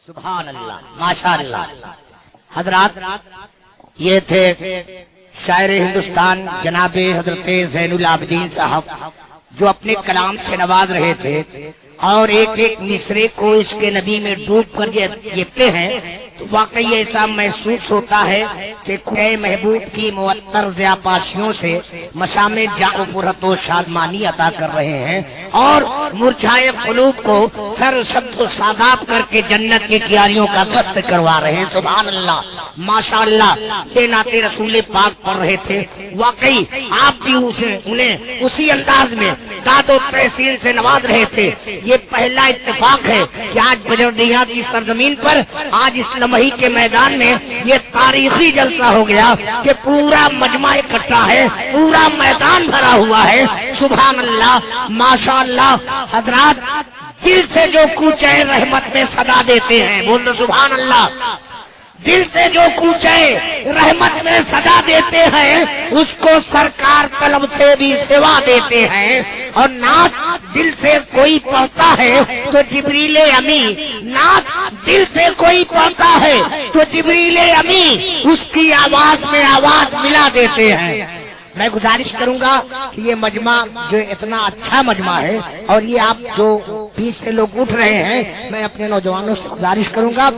سبحان اللہ، ماشاء اللہ۔ حضرات، یہ تھے شاعر ہندوستان جناب حضرت زین العابدین صاحب، جو اپنے کلام سے نواز رہے تھے اور ایک ایک مصرے کو اس کے نبی میں ڈوب کر جیتے ہیں، تو واقعی ایسا محسوس ہوتا ہے کہ اے محبوب کی معطر ضیاپاشیوں سے مشام جاء فرحت و شادمانی عطا کر رہے ہیں اور مرجھائے قلوب کو سر شبد و شاداب کر کے جنت کی کیاریوں کا دست کروا رہے ہیں۔ سبحان اللہ، ماشاء اللہ۔ یہ نعت رسول پاک پڑھ رہے تھے، واقعی آپ بھی انہیں اسی انداز میں داد و تحسین سے نواز رہے تھے۔ یہ پہلا اتفاق ہے کہ آج بجردیہ کی سرزمین پر، آج اس لمحی کے میدان میں یہ تاریخی جلسہ ہو گیا کہ پورا مجمع اکٹھا ہے، پورا میدان بھرا ہوا ہے۔ سبحان اللہ، ماشاء اللہ۔ حضرات، دل سے جو کوچے رحمت میں صدا دیتے ہیں، بول دو سبحان اللہ۔ دل سے جو کوچے رحمت میں صدا دیتے ہیں، اس کو سرکار طلب سے بھی سوا دیتے ہیں۔ اور نعت دل سے کوئی پڑھتا ہے تو جبریل امی، نعت دل سے کوئی پڑھتا ہے تو جبریل امی اس کی آواز میں آواز ملا دیتے ہیں۔ میں گزارش کروں گا کہ یہ مجمع جو اتنا اچھا مجمع ہے، اور یہ آپ جو بیچ سے لوگ اٹھ رہے ہیں، میں اپنے نوجوانوں سے گزارش کروں گا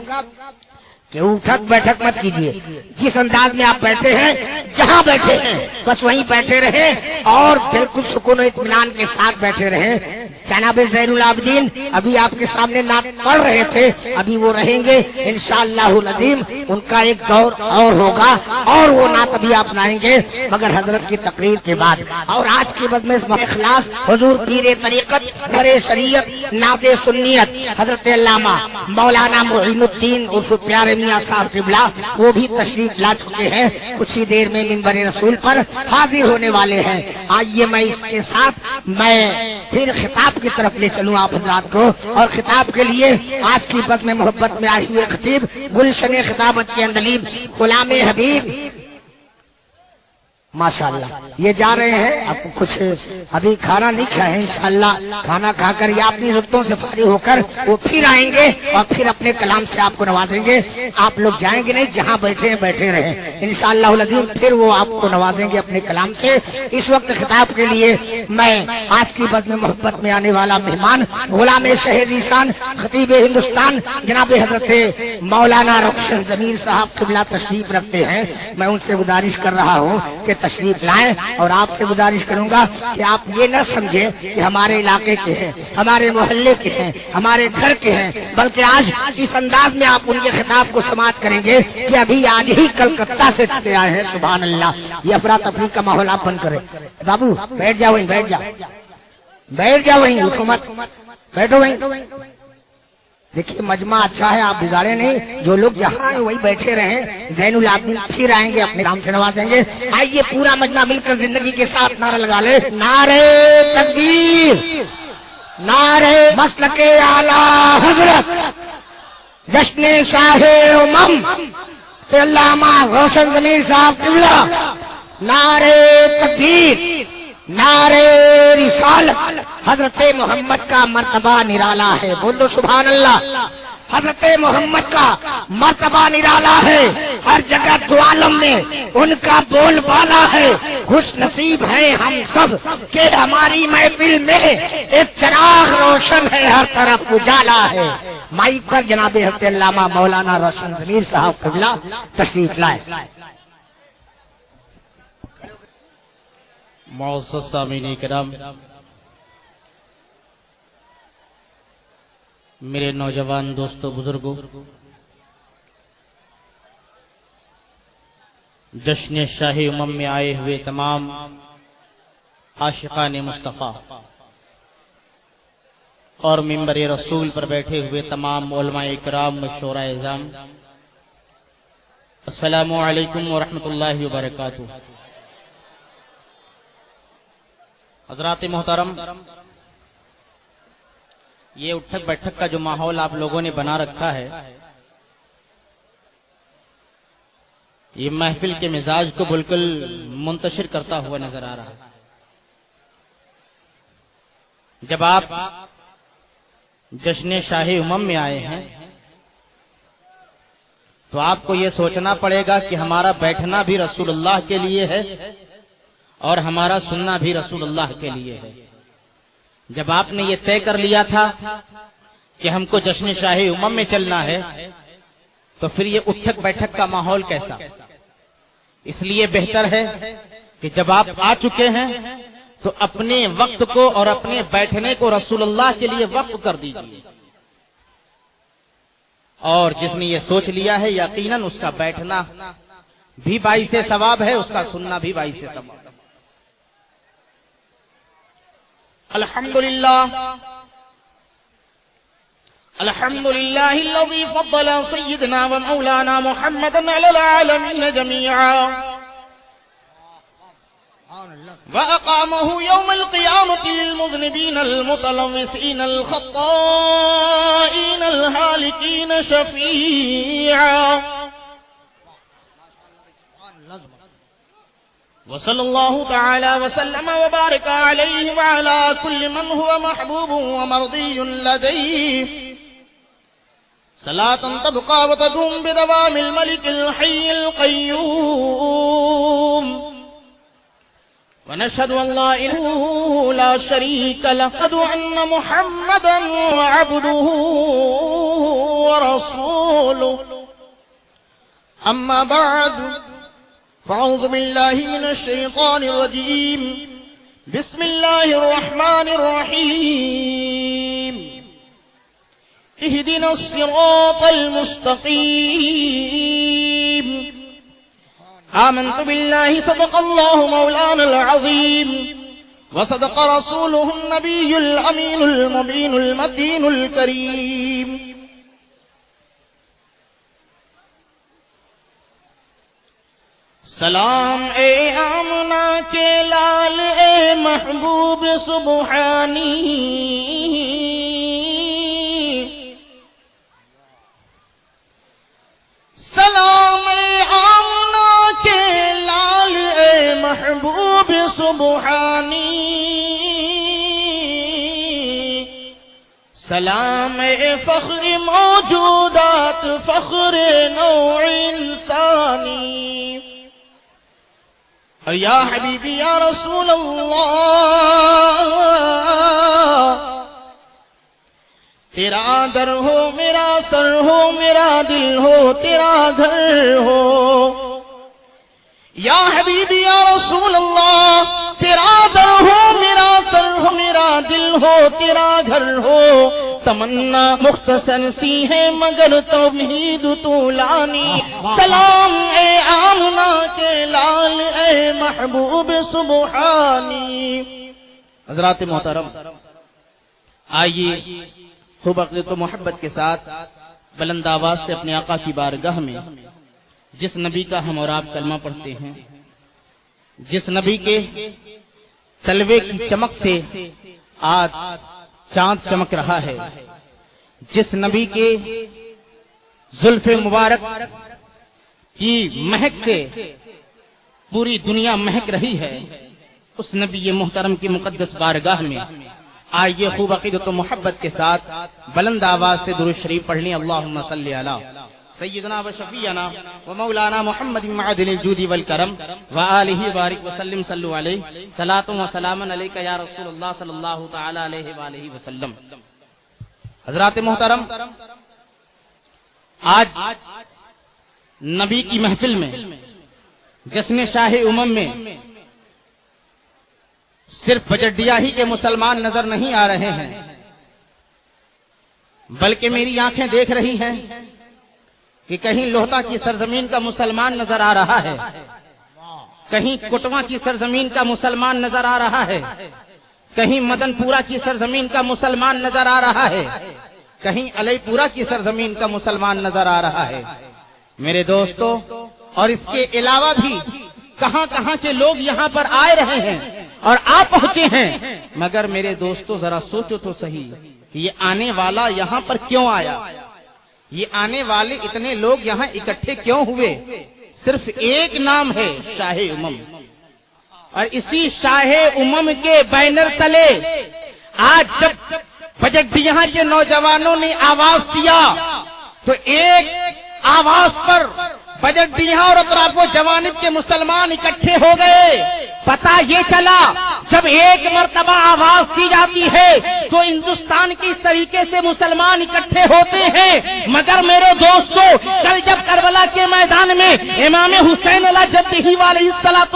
کہ اٹھک بیٹھک مت کیجیے۔ جس انداز میں آپ بیٹھے ہیں، جہاں بیٹھے ہیں بس وہیں بیٹھے رہیں اور بالکل سکون و اطمینان کے ساتھ بیٹھے رہیں۔ جناب زین العابدین ابھی آپ کے سامنے نعت پڑھ رہے تھے، ابھی وہ رہیں گے انشاءاللہ العظیم۔ ان کا ایک دور اور ہوگا اور وہ نعت ابھی آپ سنائیں گے، مگر حضرت کی تقریر کے بعد۔ اور آج کی بزم اخلاص حضور پیر طریقت بر شریعت نعت سنیت حضرت علامہ مولانا معین الدین عرف پیارے میاں صاحب قبلہ، وہ بھی تشریف لا چکے ہیں، کچھ ہی دیر میں منبر رسول پر حاضر ہونے والے ہیں۔ آئیے میں اس کے ساتھ میں پھر خطاب کی طرف لے چلوں آپ حضرات کو، اور خطاب کے لیے آج کی بزم محبت میں آئے ہوئے خطیب گلشن خطابت کے اندلیب غلام حبیب ماشاءاللہ یہ جا رہے ہیں۔ اب کچھ ابھی کھانا نہیں کھایا ہے، انشاءاللہ کھانا کھا کر یا اپنی ضرورتوں سے فارغ ہو کر وہ پھر آئیں گے اور پھر اپنے کلام سے آپ کو نوازیں گے۔ آپ لوگ جائیں گے نہیں، جہاں بیٹھے ہیں بیٹھے رہیں انشاءاللہ العظیم، پھر وہ آپ کو نوازیں گے اپنے کلام سے۔ اس وقت خطاب کے لیے میں آج کی بزم محبت میں آنے والا مہمان غلام شہید ذیشان خطیب ہندوستان جناب حضرت مولانا روشن ضمیر صاحب قبلہ تشریف رکھتے ہیں۔ میں ان سے گزارش کر رہا ہوں کہ تشریف لائیں، اور آپ سے گزارش کروں گا کہ آپ یہ نہ سمجھیں کہ ہمارے علاقے کے ہیں، ہمارے محلے کے ہیں، ہمارے گھر کے ہیں، بلکہ آج اس انداز میں آپ ان کے خطاب کو سماعت کریں گے کہ ابھی آج ہی کلکتہ سے چلے آئے ہیں۔ سبحان اللہ، یہ افراتفری کا ماحول آپ بند کریں۔ بابو بیٹھ جاؤ وہیں، بیٹھ جاؤ، بیٹھ جاؤ وہیں، اٹھو مت، بیٹھو وہیں۔ دیکھیے مجمع اچھا ہے، آپ بگاڑے نہیں، جو لوگ جہاں ہیں وہی بیٹھے رہیں۔ زین العابدین پھر آئیں گے، اپنے کام سے نوازیں گے۔ آئیے پورا مجمع مل کر زندگی کے ساتھ نعرہ لگا لے، نعرہ تکبیر، نعرہ مسلک اعلی حضرت جشن شاہ امم علامہ روشن ضمیر صاحب قبلہ، نعرہ تکبیر، نعرہ رسالت۔ حضرت محمد کا مرتبہ نرالا ہے، بول دو سبحان اللہ۔ حضرت محمد کا مرتبہ نرالا ہے، ہر جگہ دو عالم میں ان کا بول بالا ہے۔ خوش نصیب ہیں ہم سب کہ ہماری محفل میں ایک چراغ روشن ہے، ہر طرف اجالا ہے۔ مائک پر جناب حضرت علامہ مولانا روشن ضمیر صاحب قبلہ تشریف لائے۔ معزز سامعین کرام، میرے نوجوان دوستوں بزرگوں، جشن شاہی امم میں آئے ہوئے تمام عاشقان مصطفیٰ اور منبر رسول پر بیٹھے ہوئے تمام علماء کرام و شورائے اعظام، السلام علیکم ورحمۃ اللہ وبرکاتہ۔ حضرات محترم، یہ اٹھک بیٹھک کا جو ماحول آپ لوگوں نے بنا رکھا ہے، یہ محفل کے مزاج کو بالکل منتشر کرتا ہوا نظر آ رہا ہے۔ جب آپ جشن شاہی امم میں آئے ہیں تو آپ کو یہ سوچنا پڑے گا کہ ہمارا بیٹھنا بھی رسول اللہ کے لیے ہے اور ہمارا سننا بھی رسول اللہ کے لیے ہے۔ جب آپ نے یہ طے کر لیا تھا کہ ہم کو جشن شاہ امم میں چلنا ہے تو پھر یہ اٹھک بیٹھک کا ماحول کیسا؟ اس لیے بہتر ہے کہ جب آپ آ چکے ہیں تو اپنے وقت کو اور اپنے بیٹھنے کو رسول اللہ کے لیے وقف کر دیجیے، اور جس نے یہ سوچ لیا ہے یقیناً اس کا بیٹھنا بھی باعث ثواب ہے، اس کا سننا بھی باعث ثواب ہے۔ الحمدللہ الحمدللہ الذی فضل سیدنا و مولانا محمدا علی العالمین جميعا وأقامه يوم القيامة للمذنبين المتلوثين الخطائين الهالكين شفيعا وصلى الله تعالى وسلم وبارك عليه وعلى كل من هو محبوب ومرضي لديه صلاة تبقى وتدوم بدوام الملك الحي القيوم ونشهد أن لا إله لا شريك له ونشهد أن محمدا عبده ورسوله أما بعد فأعوذ بالله من الشيطان الرجيم بسم الله الرحمن الرحيم اهدنا الصراط المستقيم آمنت بالله صدق الله مولانا العظيم وصدق رسوله النبي الأمين المبين المتين الكريم سلام اے آمنہ کے لال اے محبوب سبحانی سلام اے آمنہ کے لال اے محبوب سبحانی سلام اے فخر موجودات فخر نوع انسانی اور یا حبیبی یا رسول اللہ تیرا در ہو میرا سر ہو میرا دل ہو تیرا گھر ہو یا حبیبی یا رسول اللہ تیرا در ہو میرا سر ہو میرا دل ہو تیرا گھر ہو تمنا مختصر سی ہے مگر توحید طولانی سلام اے آمنہ کے لال اے محبوب سبحانی حضرات محترم، آئیے خوب عقیدت و محبت کے ساتھ بلند آواز سے اپنے آقا کی بارگاہ میں جس نبی کا ہم اور آپ کلمہ پڑھتے ہیں، جس نبی کے تلوے کی چمک سے آج چاند چمک رہا ہے، جس نبی کے زلف مبارک کی مہک سے پوری دنیا مہک رہی ہے، اس نبی محترم کی مقدس بارگاہ میں آئیے خوب عقیدت و محبت کے ساتھ بلند آواز سے درود شریف پڑھ لیں۔ اللہم صلی علی سیدنا و شفیعنا و مولانا محمد معدن الجود والکرم و آلہ بارک وسلم صلو علیہ صلاۃ و سلام علیک یا رسول اللہ صلی اللہ تعالی علیہ وآلہ وسلم۔ حضرات محترم، آج نبی کی محفل میں جشن شاہ امم میں صرف بجٹیا ہی کے مسلمان نظر نہیں آ رہے ہیں، بلکہ میری آنکھیں دیکھ رہی ہیں کہ کہیں لوہتا کی سرزمین کا مسلمان نظر آ رہا ہے، کہیں کٹوا کی سرزمین کا مسلمان نظر آ رہا ہے، کہیں مدن پورہ کی سرزمین کا مسلمان نظر آ رہا ہے، کہیں علی پورہ کی سرزمین کا مسلمان نظر آ رہا ہے۔ میرے دوستو، اور اس کے علاوہ بھی کہاں کہاں کے لوگ یہاں پر آئے رہے ہیں اور آ پہنچے ہیں، مگر میرے دوستو ذرا سوچو تو صحیح کہ یہ آنے والا یہاں پر کیوں آیا، یہ آنے والے اتنے لوگ یہاں اکٹھے کیوں ہوئے؟ صرف ایک نام ہے، شاہ امم، اور اسی شاہ امم کے بینر تلے آج جب بجٹ یہاں کے نوجوانوں نے آواز دیا تو ایک آواز پر بجٹیاں اور اطراف و جوانب کے مسلمان اکٹھے ہو گئے. پتہ یہ چلا جب ایک مرتبہ آواز دی جاتی ہے تو ہندوستان کی اس طریقے سے مسلمان اکٹھے ہوتے ہیں. مگر میرے دوستو، کل جب کربلا کے میدان میں امام حسین علیہ جدہ علیہ الصلوۃ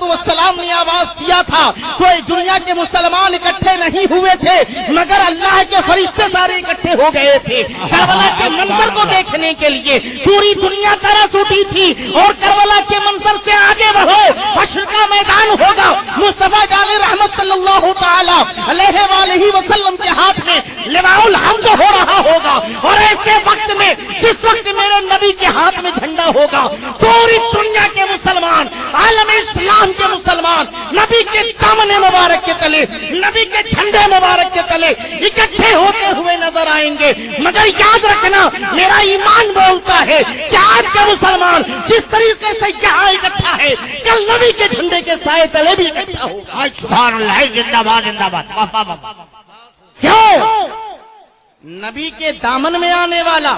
والسلام نے آواز دیا تھا تو دنیا کے مسلمان اکٹھے نہیں ہوئے تھے، مگر اللہ کے فرشتے سارے اکٹھے ہو گئے تھے. کربلا کے منظر کو دیکھنے کے لیے پوری دنیا ترس اٹھی تھی. اور کربلا کے منظر سے آگے بڑھو، حشر کا میدان ہوگا. مصطفیٰ جان رحمت صلی اللہ تعالی علیہ وآلہ وسلم کے ہاتھ میں لواء الحمد ہو رہا ہوگا. اور ایسے وقت میں جس وقت میرے نبی کے ہاتھ میں جھنڈا ہوگا، پوری دنیا کے مسلمان، عالم اسلام کے مسلمان نبی کے دامن مبارک کے تلے، نبی کے جھنڈے مبارک کے تلے اکٹھے ہوتے ہوئے نظر آئیں گے. مگر یاد رکھنا، میرا ایمان بولتا ہے کہ آج کا مسلمان جس طریقے سے یہاں اکٹھا ہے، کل نبی کے جھنڈے کے سائے تلے بھی اکٹھا ہوگا. سبحان اللہ، زندہ باد زندہ باد. واہ واہ واہ. کیوں؟ نبی کے دامن میں آنے والا،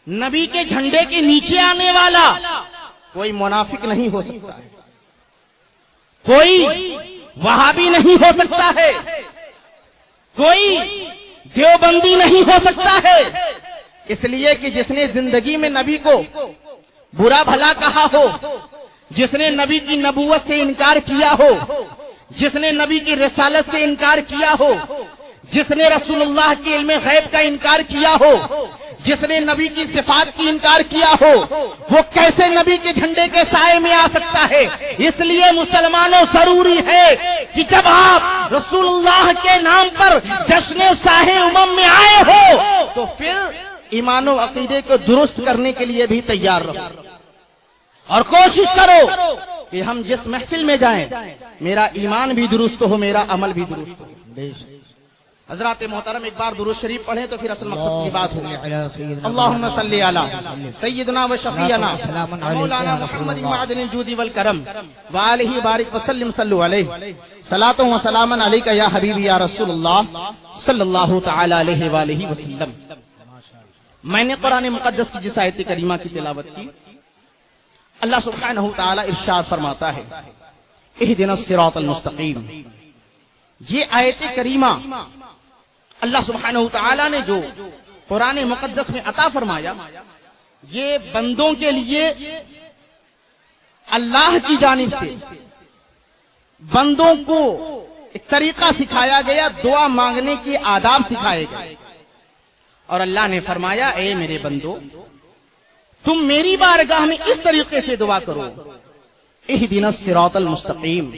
نبی کے جھنڈے کے نیچے آنے والا کوئی منافق نہیں ہو سکتا ہے، کوئی وہابی نہیں ہو سکتا ہے، کوئی دیوبندی نہیں ہو سکتا ہے. اس لیے کہ جس نے زندگی میں نبی کو برا بھلا کہا ہو، جس نے نبی کی نبوت سے انکار کیا ہو، جس نے نبی کی رسالت سے انکار کیا ہو، جس نے رسول اللہ کے علم غیب کا انکار کیا ہو، جس نے نبی کی صفات کی انکار کیا ہو، وہ کیسے نبی کے جھنڈے کے سائے میں آ سکتا ہے؟ اس لیے مسلمانوں ضروری ہے کہ جب آپ رسول اللہ کے نام پر جشن شاہ امم میں آئے ہو تو پھر ایمان و عقیدے کو درست کرنے کے لیے بھی تیار رہو اور کوشش کرو کہ ہم جس محفل میں جائیں میرا ایمان بھی درست ہو، میرا عمل بھی درست ہو. حضرات محترم، ایک بار درود شریف پڑھیں تو پھر اصل مقصد کی بات ہوگی. اللہم صلی علی سیدنا و شفیعنا مولانا محمد معدن الجود والکرم وآلہ بارک وسلم صلو علیہ صلاۃ و سلام علیک یا حبیبی یا رسول اللہ صلی اللہ تعالی علیہ وآلہ وسلم. میں نے قرآن مقدس کی جس آیت کریمہ کی تلاوت کی، اللہ سبحانہ تعالی ارشاد فرماتا ہے اہدنا الصراط المستقیم. یہ آیت کریمہ اللہ سبحانہ تعالی نے جو قرآن مقدس میں عطا فرمایا، یہ بندوں کے لیے اللہ کی جانب سے بندوں کو ایک طریقہ سکھایا گیا، دعا مانگنے کے آداب سکھائے گئے. اور اللہ نے فرمایا اے میرے بندو، تم میری بارگاہ میں اس طریقے سے دعا کرو، اہدنا الصراط المستقیم،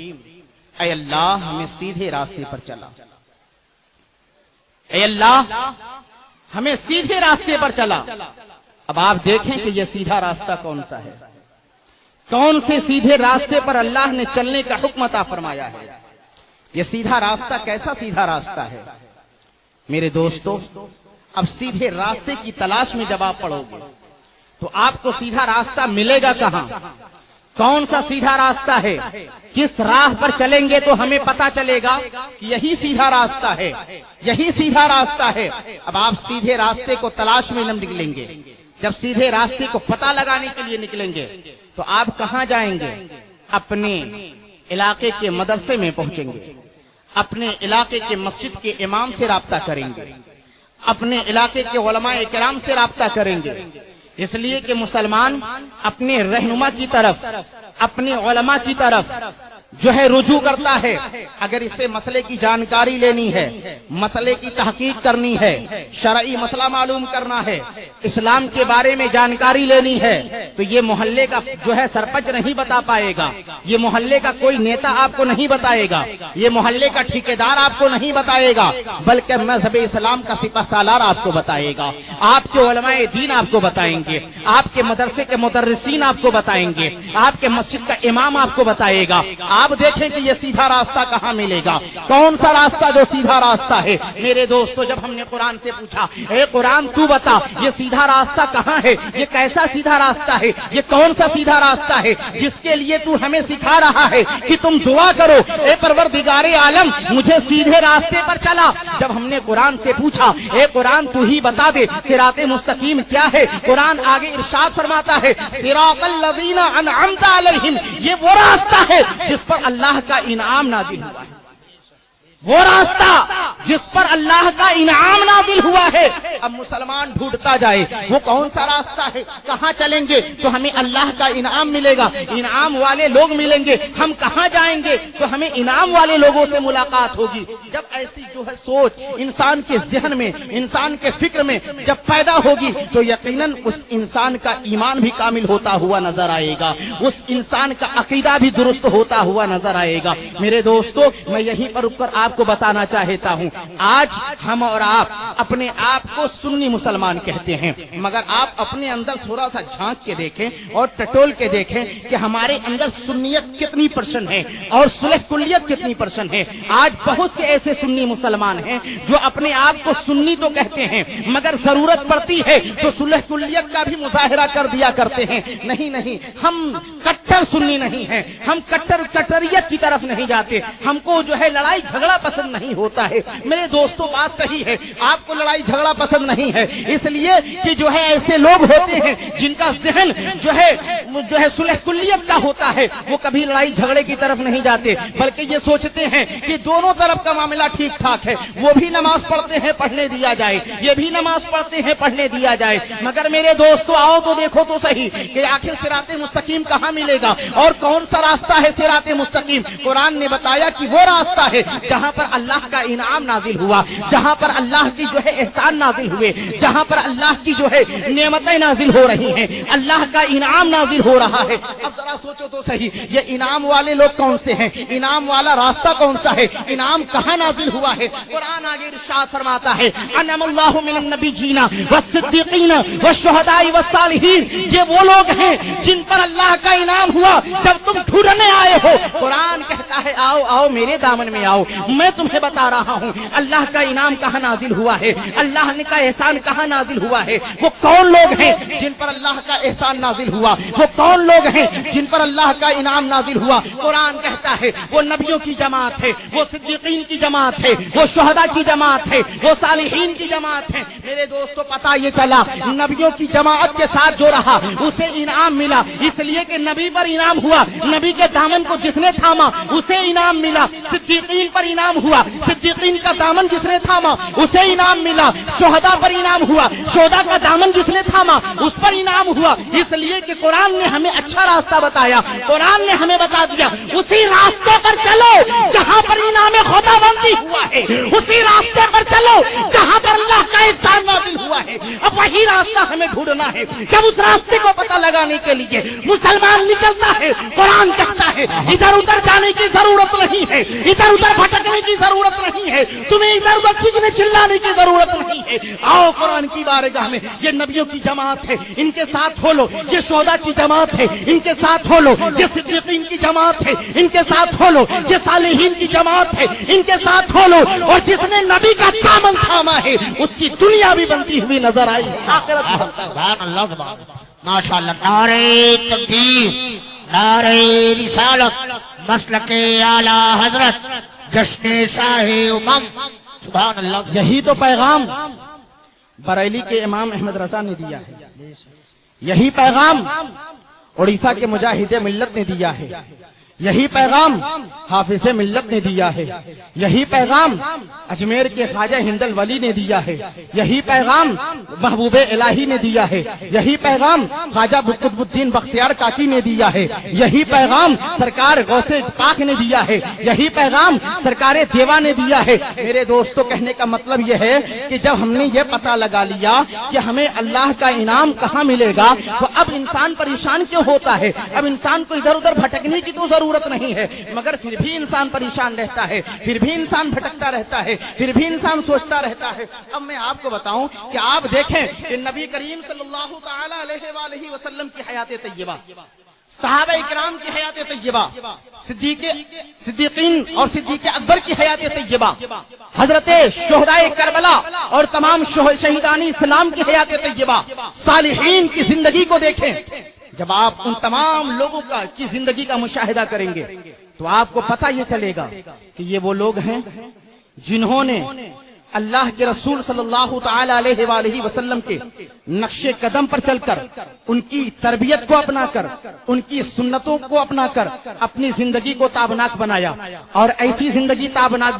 اے اللہ ہمیں سیدھے راستے پر چلا، اے اللہ ہمیں سیدھے راستے پر چلا. اب آپ دیکھیں کہ یہ سیدھا راستہ کون سا ہے، کون سے سیدھے راستے پر اللہ نے چلنے کا حکم عطا فرمایا ہے. یہ سیدھا راستہ کیسا سیدھا راستہ ہے میرے دوستو؟ اب سیدھے راستے کی تلاش میں جب آپ پڑو گے تو آپ کو سیدھا راستہ ملے گا کہاں؟ کون سا سیدھا راستہ ہے؟ کس راہ پر چلیں گے تو ہمیں پتا چلے گا کہ یہی سیدھا راستہ ہے، یہی سیدھا راستہ ہے. اب آپ سیدھے راستے کو تلاش میں نہ نکلیں گے، جب سیدھے راستے کو پتہ لگانے کے لیے نکلیں گے تو آپ کہاں جائیں گے؟ اپنے علاقے کے مدرسے میں پہنچیں گے، اپنے علاقے کے مسجد کے امام سے رابطہ کریں گے، اپنے علاقے کے علماء کرام سے رابطہ کریں گے. اس لیے کہ مسلمان اپنے رہنما کی طرف، اپنے علماء کی طرف جو ہے رجوع کرتا ہے. اگر اس سے مسئلے کی جانکاری لینی ہے، مسئلے کی تحقیق کرنی ہے، شرعی مسئلہ معلوم کرنا ہے، اسلام کے بارے میں جانکاری لینی ہے تو یہ محلے کا جو ہے سرپنچ نہیں بتا پائے گا، یہ محلے کا کوئی نیتا آپ کو نہیں بتائے گا، یہ محلے کا ٹھیکیدار آپ کو نہیں بتائے گا، بلکہ مذہب اسلام کا سپہ سالار آپ کو بتائے گا، آپ کے علماء دین آپ کو بتائیں گے، آپ کے مدرسے کے مدرسین آپ کو بتائیں گے، آپ کے مسجد کا امام آپ کو بتائے گا. آپ دیکھیں کہ یہ سیدھا راستہ کہاں ملے گا، کون سا راستہ جو سیدھا راستہ ہے. میرے دوستو، جب ہم نے قرآن سے پوچھا اے قرآن تو بتا یہ سیدھا راستہ کہاں ہے، یہ کیسا سیدھا راستہ ہے، یہ کون سا سیدھا راستہ ہے جس کے لیے تو ہمیں سکھا رہا ہے کہ تم دعا کرو اے پروردگار عالم مجھے سیدھے راستے پر چلا. جب ہم نے قرآن سے پوچھا اے قرآن تو ہی بتا دے صراط مستقیم کیا ہے، قرآن آگے ارشاد فرماتا ہے صراط الذین انعمت علیہم، یہ وہ راستہ ہے جس پر اللہ کا انعام نازل ہوا ہے، وہ راستہ جس پر اللہ کا انعام نازل ہوا ہے۔ اب مسلمان ڈھونڈتا جائے وہ کون سا راستہ ہے، کہاں چلیں گے تو ہمیں اللہ کا انعام ملے گا، انعام والے لوگ ملیں گے، ہم کہاں جائیں گے تو ہمیں انعام والے لوگوں سے ملاقات ہوگی۔ جب ایسی جو ہے سوچ انسان کے ذہن میں، انسان کے فکر میں جب پیدا ہوگی تو یقیناً اس انسان کا ایمان بھی کامل ہوتا ہوا نظر آئے گا، اس انسان کا عقیدہ بھی درست ہوتا ہوا نظر آئے گا۔ میرے دوستو، میں یہیں پر رک کر آپ کو بتانا چاہتا ہوں، آج ہم اور آپ اپنے آپ کو سنی مسلمان کہتے ہیں، مگر آپ اپنے اندر تھوڑا سا جھانک کے دیکھیں اور ٹٹول کے دیکھیں کہ ہمارے اندر سنیت کتنی پرسنٹ ہے اور صلح کلیت کتنی پرسنٹ ہے۔ آج بہت سے ایسے سنی مسلمان ہیں جو اپنے آپ کو سنی تو کہتے ہیں مگر ضرورت پڑتی ہے تو صلح کلیت کا بھی مظاہرہ کر دیا کرتے ہیں۔ نہیں، ہم کٹر سنی نہیں ہیں، ہم کٹریت کی طرف نہیں جاتے، ہم کو جو ہے لڑائی جھگڑا پسند نہیں ہوتا ہے۔ میرے دوستوں، بات صحیح ہے، آپ کو لڑائی جھگڑا پسند نہیں ہے، اس لیے کہ جو ہے ایسے لوگ ہوتے ہیں جن کا ذہن جو ہے صلح کلیت کا ہوتا ہے، وہ کبھی لڑائی جھگڑے کی طرف نہیں جاتے بلکہ یہ سوچتے ہیں کہ دونوں طرف کا معاملہ ٹھیک ٹھاک ہے، وہ بھی نماز پڑھتے ہیں پڑھنے دیا جائے، یہ بھی نماز پڑھتے ہیں پڑھنے دیا جائے۔ مگر میرے دوستوں، آؤ تو دیکھو تو صحیح کہ آخر صراط مستقیم کہاں ملے گا اور کون سا راستہ ہے صراط مستقیم۔ قرآن نے بتایا کہ وہ راستہ ہے جہاں پر اللہ کا انعام نازل ہوا، جہاں پر اللہ کی جو ہے احسان نازل ہوئے، جہاں پر اللہ کی جو ہے نعمتیں نازل ہو رہی ہیں، اللہ کا انعام نازل ہو رہا ہے۔ اب ذرا سوچو تو صحیح، یہ انعام والے لوگ کون سے ہیں، انعام والا راستہ کون سا ہے، انعام کہاں نازل ہوا ہے؟ قرآن آگے ارشاد فرماتا ہے انعم اللہ من النبیین والصدیقین والشہداء والصالحین، یہ وہ لوگ ہیں جن پر اللہ کا انعام ہوا جب تم ڈھونڈنے آئے ہو۔ قرآن کہتا ہے آؤ میرے دامن میں آؤ، میں تمہیں بتا رہا ہوں اللہ کا انعام کہاں نازل ہوا ہے، اللہ نے کا احسان کہاں نازل ہوا ہے، وہ کون لوگ ہیں جن پر اللہ کا احسان نازل ہوا، وہ کون لوگ ہیں جن پر اللہ کا انعام نازل ہوا۔ قرآن کہتا ہے وہ نبیوں کی جماعت ہے، وہ صدیقین کی جماعت ہے، وہ شہداء کی جماعت ہے، وہ صالحین کی جماعت ہے۔ میرے دوستو، پتہ یہ چلا نبیوں کی جماعت کے ساتھ جو رہا اسے انعام ملا، اس لیے کہ نبی پر انعام ہوا، نبی کے دامن کو جس نے تھاما اسے انعام ملا۔ صدیقین پر انعام ہوا، صدیقین کا دامن جس نے تھاما اسے انعام ملا۔ شہداء پر انعام ہوا، شہداء کا دامن جس نے تھاما اس پر انعام ہوا، اس لیے کہ قرآن نے ہمیں اچھا راستہ بتایا، قرآن نے ہمیں بتا دیا اسی راستے پر چلو جہاں پر انعام خدا بندی ہوا ہے، اسی راستے پر چلو جہاں پر اللہ کا احسان نازل ہوا ہے۔ اب وہی راستہ ہمیں ڈھونڈنا ہے۔ جب اس راستے کو پتہ لگانے کے لیے مسلمان نکلتا ہے، قرآن کہتا ہے ادھر ادھر جانے کی ضرورت نہیں ہے، ادھر ادھر بھٹکنے کی ضرورت نہیں ہے، تمہیں ادھر ادھر چیخنے چلانے کی ضرورت نہیں ہے۔ آؤ قرآن کی بارگاہ میں، یہ نبیوں کی جماعت ہے، ان کے ساتھ ہو لو، یہ شہداء کی جماعت ہے، ان کے ساتھ ہو لو، یہ صدیقین کی جماعت ہے، ان کے ساتھ ہو لو، یہ صالحین کی جماعت ہے، ان کے ساتھ ہو لو، اور جس نے نبی کا دامن تھاما ہے اس کی دنیا بھی بنتی ہوئی نظر آئی، آخرت بھی بنتا ہے۔ سبحان اللہ، ماشاء اللہ، نعرہ تکبیر، نعرہ رسالت، مسلک اعلی حضرت، جشن شاہ امم، سبحان اللہ۔ یہی تو پیغام بریلی کے امام احمد رضا نے دیا ہے، یہی پیغام اڑیسہ کے مجاہد ملت نے دیا ہے، یہی پیغام حافظ ملت نے دیا ہے، یہی پیغام اجمیر کے خواجہ ہندل ولی نے دیا ہے، یہی پیغام محبوب الہی نے دیا ہے، یہی پیغام خواجہ قطب الدین بختیار کاکی نے دیا ہے، یہی پیغام سرکار غوث پاک نے دیا ہے، یہی پیغام سرکار دیوا نے دیا ہے۔ میرے دوستو، کہنے کا مطلب یہ ہے کہ جب ہم نے یہ پتہ لگا لیا کہ ہمیں اللہ کا انعام کہاں ملے گا تو اب انسان پریشان کیوں ہوتا ہے؟ اب انسان کو ادھر ادھر بھٹکنے کی تو ضرورت نہیں ہے، مگر پھر بھی انسان پریشان رہتا ہے، پھر بھی انسان بھٹکتا رہتا ہے، پھر بھی انسان سوچتا رہتا ہے۔ اب میں آپ کو بتاؤں کہ آپ دیکھیں کہ نبی کریم صلی اللہ تعالی علیہ وآلہ وسلم کی حیات طیبہ، صحابہ اکرام کی حیات طیبہ، صدیقین اور صدیق اکبر کی حیات طیبہ، حضرت شہدائے کربلا اور تمام شہیدان اسلام کی حیات طیبہ، صالحین کی زندگی کو دیکھیں۔ جب آپ ان تمام لوگوں کی زندگی کا مشاہدہ کریں گے تو آپ کو پتہ یہ چلے گا کہ یہ وہ لوگ ہیں جنہوں نے اللہ کے رسول صلی اللہ تعالی علیہ وآلہ وسلم کے نقش قدم پر چل کر ان کی تربیت کو اپنا کر ان کی سنتوں کو اپنا کر اپنی زندگی کو تابناک بنایا اور ایسی زندگی تابناک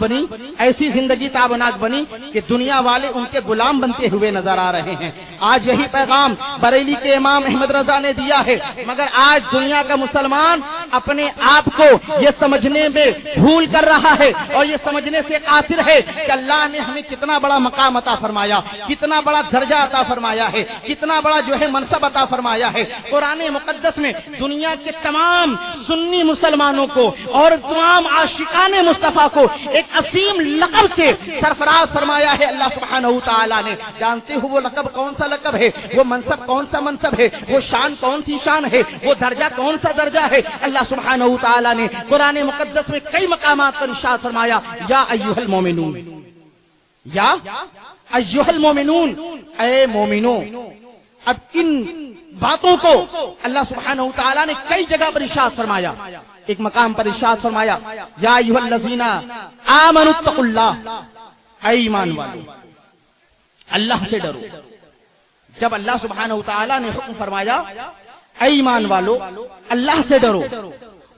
بنی کہ دنیا والے ان کے غلام بنتے ہوئے نظر آ رہے ہیں. آج یہی پیغام بریلی کے امام احمد رضا نے دیا ہے، مگر آج دنیا کا مسلمان اپنے آپ کو یہ سمجھنے میں بھول کر رہا ہے اور یہ سمجھنے سے قاصر ہے کہ اللہ نے ہمیں کتنا بڑا مقام عطا فرمایا، کتنا بڑا درجہ عطا فرمایا ہے، کتنا بڑا جو ہے منصب عطا فرمایا ہے. قرآن مقدس میں دنیا کے تمام سنی مسلمانوں کو اور تمام عاشقان مصطفیٰ کو ایک عظیم لقب سے سرفراز فرمایا ہے اللہ سبحانہ تعالیٰ نے. جانتے ہو وہ لقب کون سا لقب ہے، وہ منصب کون سا منصب ہے، وہ شان کون سی شان ہے، وہ درجہ کون سا درجہ ہے؟ اللہ سبحانہ تعالیٰ نے قرآن مقدس میں کئی مقامات پر ارشاد فرمایا، یا ایھا المومنون، یا ایھا المومنون، اے مومنو. اب ان باتوں کو اللہ سبحانہ تعالیٰ نے کئی جگہ پر ارشاد فرمایا. ایک مقام پر ارشاد فرمایا، یا ایھا الذین آمنوا اتقوا اللہ، اے ایمان والو اللہ سے ڈرو. جب اللہ سبحانہ تعالیٰ نے حکم فرمایا اے ایمان والو اللہ سے ڈرو،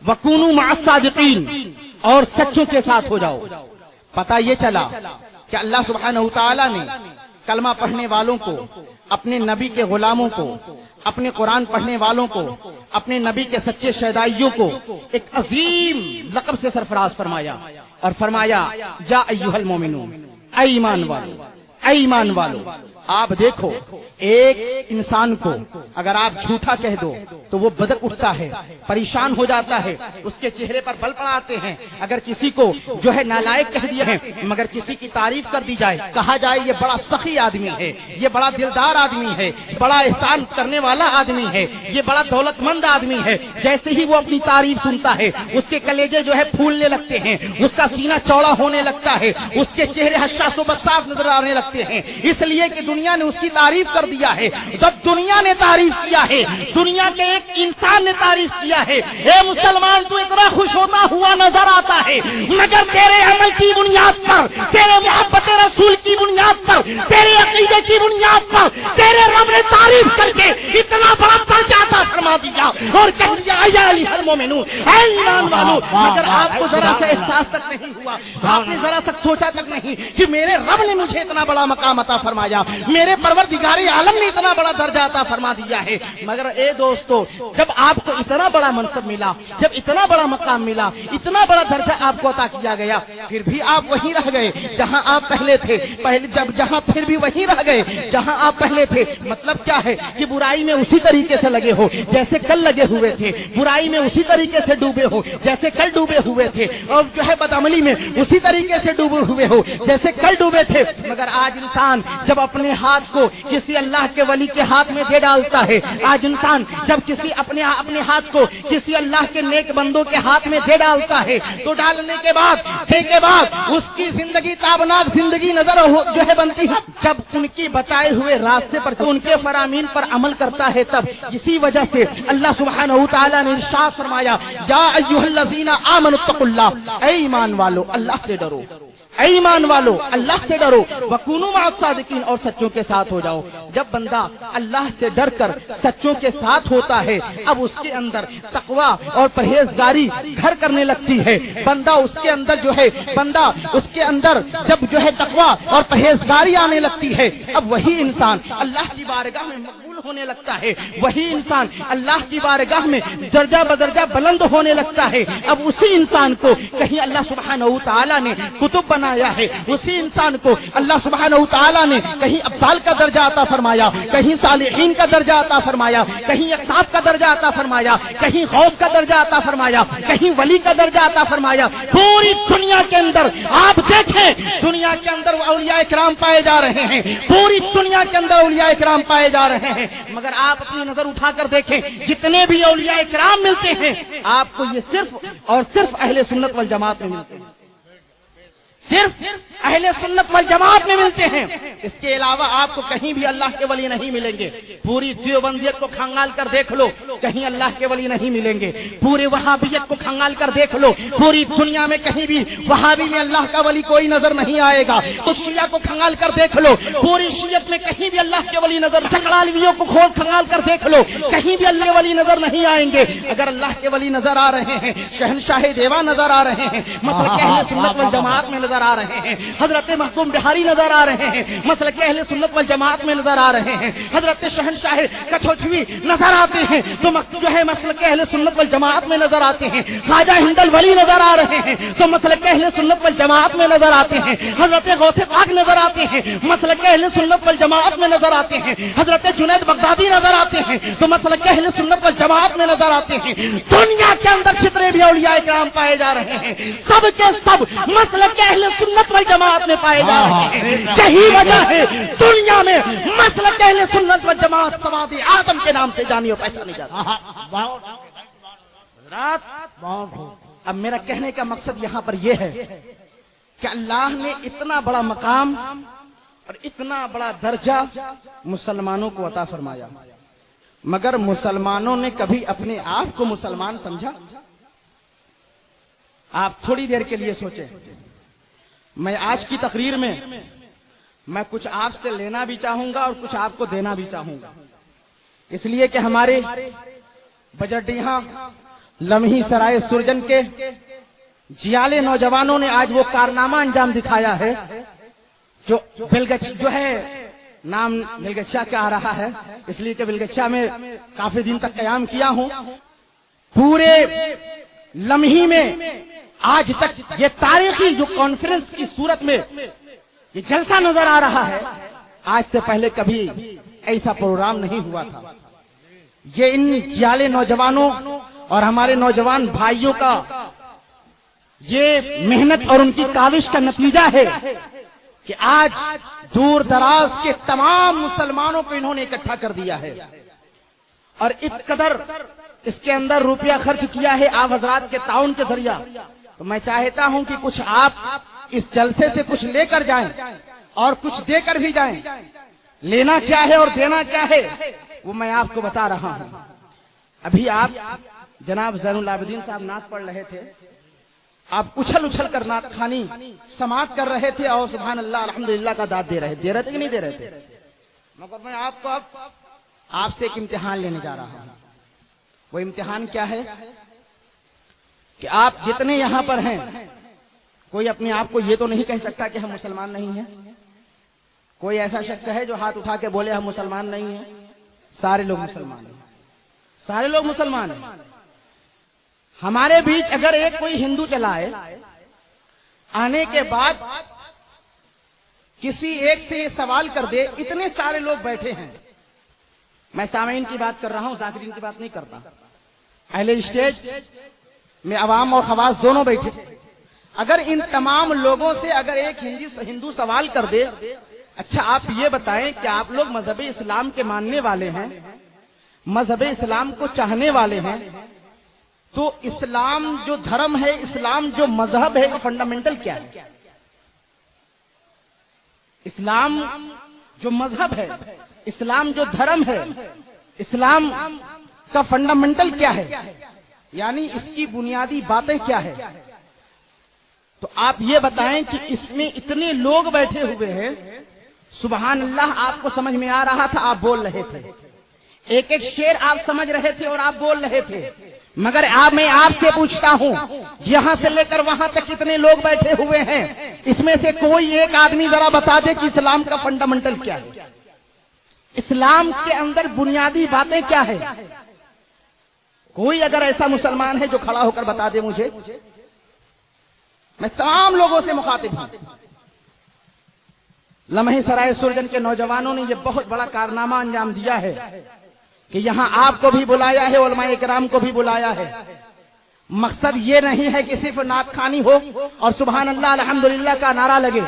وکونوا مع الصادقین، اور سچوں کے ساتھ ہو جاؤ. پتہ یہ چلا کہ اللہ سبحانہ تعالیٰ نے کلمہ پڑھنے والوں کو، اپنے نبی کے غلاموں کو، اپنے قرآن پڑھنے والوں کو، اپنے نبی کے سچے شہدائیوں کو ایک عظیم لقب سے سرفراز فرمایا اور فرمایا، یا ایھا المومنون، اے ایمان والو، اے ایمان والو. آپ دیکھو ایک انسان کو اگر آپ جھوٹا کہہ دو تو وہ بدک اٹھتا ہے، پریشان ہو جاتا ہے، اس کے چہرے پر بل پڑ آتے ہیں. اگر کسی کو جو ہے نالائق کہہ دیا ہے مگر کسی کی تعریف کر دی جائے، کہا جائے یہ بڑا سخی آدمی ہے، یہ بڑا دلدار آدمی ہے، بڑا احسان کرنے والا آدمی ہے، یہ بڑا دولت مند آدمی ہے، جیسے ہی وہ اپنی تعریف سنتا ہے اس کے کلیجے جو ہے پھولنے لگتے ہیں، اس کا سینہ چوڑا ہونے لگتا ہے، اس کے چہرے حشاش و بشاش نظر آنے لگتے ہیں، اس لیے کہ دنیا نے اس کی تعریف کر دیا ہے. جب دنیا نے تعریف کیا ہے، دنیا کے ایک انسان نے تعریف کیا ہے، اے مسلمان تو اتنا خوش ہوتا ہوا نظر آتا ہے، مگر تیرے عمل کی بنیاد پر، تیرے محبت رسول کی بنیاد پر، تیرے عقیدے کی بنیاد پر تیرے رب نے تعریف کر کے اتنا بڑا درجہ عطا فرما دیا اور کہہ دیا، یا ایھا المومنون، اے ایمان والو. مگر آپ کو ذرا سا احساس تک نہیں ہوا، آپ نے ذرا سا سوچا تک نہیں کہ میرے رب نے مجھے اتنا بڑا مقام عطا فرمایا، میرے پروردگار عالم نے اتنا بڑا درجہ عطا فرما دیا ہے. مگر اے دوستو، جب آپ کو اتنا بڑا منصب ملا، جب اتنا بڑا مقام ملا، اتنا بڑا درجہ آپ کو عطا کیا گیا، پھر بھی آپ وہیں رہ گئے جہاں آپ پہلے تھے. جہاں پھر بھی وہیں رہ گئے جہاں آپ پہلے تھے. مطلب کیا ہے کہ برائی میں اسی طریقے سے لگے ہو جیسے کل لگے ہوئے تھے، برائی میں اسی طریقے سے ڈوبے ہو جیسے کل ڈوبے ہوئے تھے، اور جو ہے بدعملی میں اسی طریقے سے ڈوبے ہوئے ہو جیسے کل ڈوبے تھے. مگر آج انسان جب اپنے ہاتھ کو کسی اللہ کے ولی کے ہاتھ میں دے ڈالتا ہے، آج انسان جب کسی اپنے ہاتھ کو کسی اللہ کے نیک بندوں کے ہاتھ میں دے ڈالتا ہے تو ڈالنے کے بعد اس کی زندگی تابناک زندگی نظر جو ہے بنتی ہے. جب ان کی بتائے ہوئے راستے پر، ان کے فرامین پر عمل کرتا ہے، تب اسی وجہ سے اللہ سبحانہ تعالیٰ نے ارشاد فرمایا، یا ایھا الذین آمنوا اتقوا اللہ، اے ایمان والو اللہ سے ڈرو، اے ایمان والو اللہ سے ڈرو، وکونوا مع الصادقین، اور سچوں کے ساتھ ہو جاؤ. جب بندہ اللہ سے ڈر کر سچوں کے ساتھ ہوتا ہے، اب اس کے اندر تقوی اور پرہیزگاری گھر کرنے لگتی ہے. بندہ اس کے اندر جب جو ہے تقوی اور پرہیزگاری آنے لگتی ہے، اب وہی انسان اللہ کی بارگاہ میں مقبول ہونے لگتا ہے، وہی انسان اللہ کی بارگاہ میں درجہ بدرجہ بلند ہونے لگتا ہے. اب اسی انسان کو کہیں اللہ سبحانہ تعالیٰ نے کتب بنایا ہے، اسی انسان کو اللہ سبحانہ تعالیٰ نے کہیں ابدال کا درجہ عطا فرمایا، کہیں صالحین کا درجہ عطا فرمایا، کہیں اقطاب کا درجہ عطا فرمایا، کہیں غوث کا درجہ عطا فرمایا، کہیں ولی کا درجہ عطا فرمایا. پوری دنیا کے اندر آپ دیکھیں، دنیا کے اندر اولیاء کرام پائے جا رہے ہیں، پوری دنیا کے اندر اولیاء کرام پائے جا رہے ہیں. مگر آپ اپنی نظر اٹھا کر دیکھیں، جتنے بھی اولیاء کرام ملتے ہیں آپ کو یہ صرف اور صرف اہل سنت والجماعت میں ملتے ہیں، صرف اہل سنت والجماعت میں ملتے ہیں، اس کے علاوہ آپ کو کہیں بھی اللہ کے ولی نہیں ملیں گے۔ پوری دیوبندیت کو کھنگال کر دیکھ لو، کہیں اللہ کے ولی نہیں ملیں گے۔ پورے وہابیت کو کھنگال کر دیکھ لو، پوری دنیا میں کہیں بھی وہابی میں اللہ کا ولی کوئی نظر نہیں آئے گا۔ تو شیعہ کو کھنگال کر دیکھ لو، پوری شیعت میں کہیں بھی اللہ کے ولی نظر، چکڑالویوں کو کھول کھنگال کر دیکھ لو، کہیں بھی اللہ کے ولی نظر نہیں آئیں گے۔ اگر اللہ کے ولی نظر آ رہے ہیں، شہنشاہ دیوا نظر آ رہے ہیں، مسلک اہل سنت والجماعت میں نظر آ رہے ہیں، حضرت مخدوم بہاری نظر آ رہے ہیں، مسلک اہل سنت والجماعت میں نظر آ رہے ہیں، حضرت شہنشاہ کچھوچوی نظر آتے ہیں تو جو ہے مسلک اہل سنت والجماعت میں نظر آتے ہیں، خواجہ ہندل ولی نظر آ رہے ہیں تو مسلک اہل سنت والجماعت میں نظر آتے ہیں، حضرت غوث پاک نظر آتے ہیں، مسلک اہل سنت والجماعت میں نظر آتے ہیں، حضرت جنید بغدادی نظر آتے ہیں تو مسلک اہل سنت والجماعت میں نظر آتے ہیں۔ دنیا کے اندر جتنے بھی اولیاء کرام پائے جا رہے ہیں، سب کے سب مسلک اہل سنت والجماعت میں پائے جا رہے ہیں۔ یہی وجہ ہے دنیا میں مسلک اہل سنت والجماعت سواد آدم کے نام سے جانی اور پہچانی جاتی ہے۔ اب میرا کہنے کا مقصد یہاں پر یہ ہے کہ اللہ نے اتنا بڑا مقام اور اتنا بڑا درجہ مسلمانوں کو عطا فرمایا، مگر مسلمانوں نے کبھی اپنے آپ کو مسلمان سمجھا؟ آپ تھوڑی دیر کے لیے سوچیں۔ میں آج کی تقریر میں کچھ آپ سے لینا بھی چاہوں گا اور کچھ آپ کو دینا بھی چاہوں گا، اس لیے کہ ہمارے بجٹیہاں لمحی سرائے سرجن کے جیالے نوجوانوں نے آج وہ کارنامہ انجام دکھایا ہے جو جو ہے نام بلگچا کا آ رہا ہے، اس لیے کہ بلگچا میں کافی دن تک قیام کیا ہوں۔ پورے لمحی میں آج تک یہ تاریخی جو کانفرنس کی صورت میں یہ جلسہ نظر آ رہا ہے، آج سے پہلے کبھی ایسا پروگرام نہیں ہوا تھا۔ یہ ان جیالے نوجوانوں اور ہمارے نوجوان بھائیوں کا یہ محنت اور ان کی کاوش کا نتیجہ ہے کہ آج دور دراز کے تمام مسلمانوں کو انہوں نے اکٹھا کر دیا ہے، اور اس قدر اس کے اندر روپیہ خرچ کیا ہے آپ حضرات کے تعاون کے ذریعہ۔ تو میں چاہتا ہوں کہ کچھ آپ اس جلسے سے کچھ لے کر جائیں اور کچھ دے کر بھی جائیں۔ لینا کیا ہے اور دینا کیا ہے وہ میں آپ کو بتا رہا ہوں۔ ابھی آپ جناب زین العابدین صاحب نعت پڑھ رہے تھے، آپ اچھل اچھل کر نعت خوانی سماعت کر رہے تھے اور سبحان اللہ الحمدللہ کا داد دے رہے تھے کہ نہیں دے رہے تھے؟ مگر میں آپ کو اب آپ سے ایک امتحان لینے جا رہا ہوں۔ وہ امتحان کیا ہے کہ آپ جتنے یہاں پر ہیں، کوئی اپنے آپ کو یہ تو نہیں کہہ سکتا کہ ہم مسلمان نہیں ہیں۔ کوئی ایسا شخص ہے جو ہاتھ اٹھا کے بولے ہم مسلمان نہیں ہیں؟ سارے لوگ مسلمان ہیں، سارے لوگ مسلمان ہیں۔ ہمارے بیچ اگر ایک کوئی ہندو چلا آئے، آنے کے بعد کسی ایک سے یہ سوال کر دے، اتنے سارے لوگ بیٹھے ہیں، میں سامعین کی بات کر رہا ہوں، ذاکرین کی بات نہیں کرتا، اہل اسٹیج میں عوام اور خواص دونوں بیٹھے، اگر ان تمام لوگوں سے اگر ایک ہندو سوال کر دے، اچھا آپ یہ بتائیں کہ آپ لوگ مذہب اسلام کے ماننے والے ہیں، مذہب اسلام کو چاہنے والے ہیں، تو اسلام جو دھرم ہے، اسلام جو مذہب ہے، فنڈامنٹل کیا ہے؟ اسلام جو مذہب ہے، اسلام جو دھرم ہے، اسلام کا فنڈامنٹل کیا ہے، یعنی اس کی بنیادی باتیں کیا ہے؟ تو آپ یہ بتائیں کہ اس میں اتنے لوگ بیٹھے ہوئے ہیں، سبحان اللہ آپ کو سمجھ میں آ رہا تھا، آپ بول رہے تھے، ایک ایک شعر آپ سمجھ رہے تھے اور آپ بول رہے تھے، مگر میں آپ سے پوچھتا ہوں، یہاں سے لے کر وہاں تک کتنے لوگ بیٹھے ہوئے ہیں، اس میں سے کوئی ایک آدمی ذرا بتا دے کہ اسلام کا فنڈامنٹل کیا ہے، اسلام کے اندر بنیادی باتیں کیا ہے؟ کوئی اگر ایسا مسلمان ہے جو کھڑا ہو کر بتا دے مجھے، میں تمام لوگوں سے مخاطب ہوں۔ لمحے سرائے سرجن کے نوجوانوں نے یہ بہت بڑا کارنامہ انجام دیا ہے کہ یہاں آپ کو بھی بلایا ہے، علماء کرام کو بھی بلایا ہے۔ مقصد یہ نہیں ہے کہ صرف نعت خوانی ہو اور سبحان اللہ الحمدللہ کا نعرہ لگے،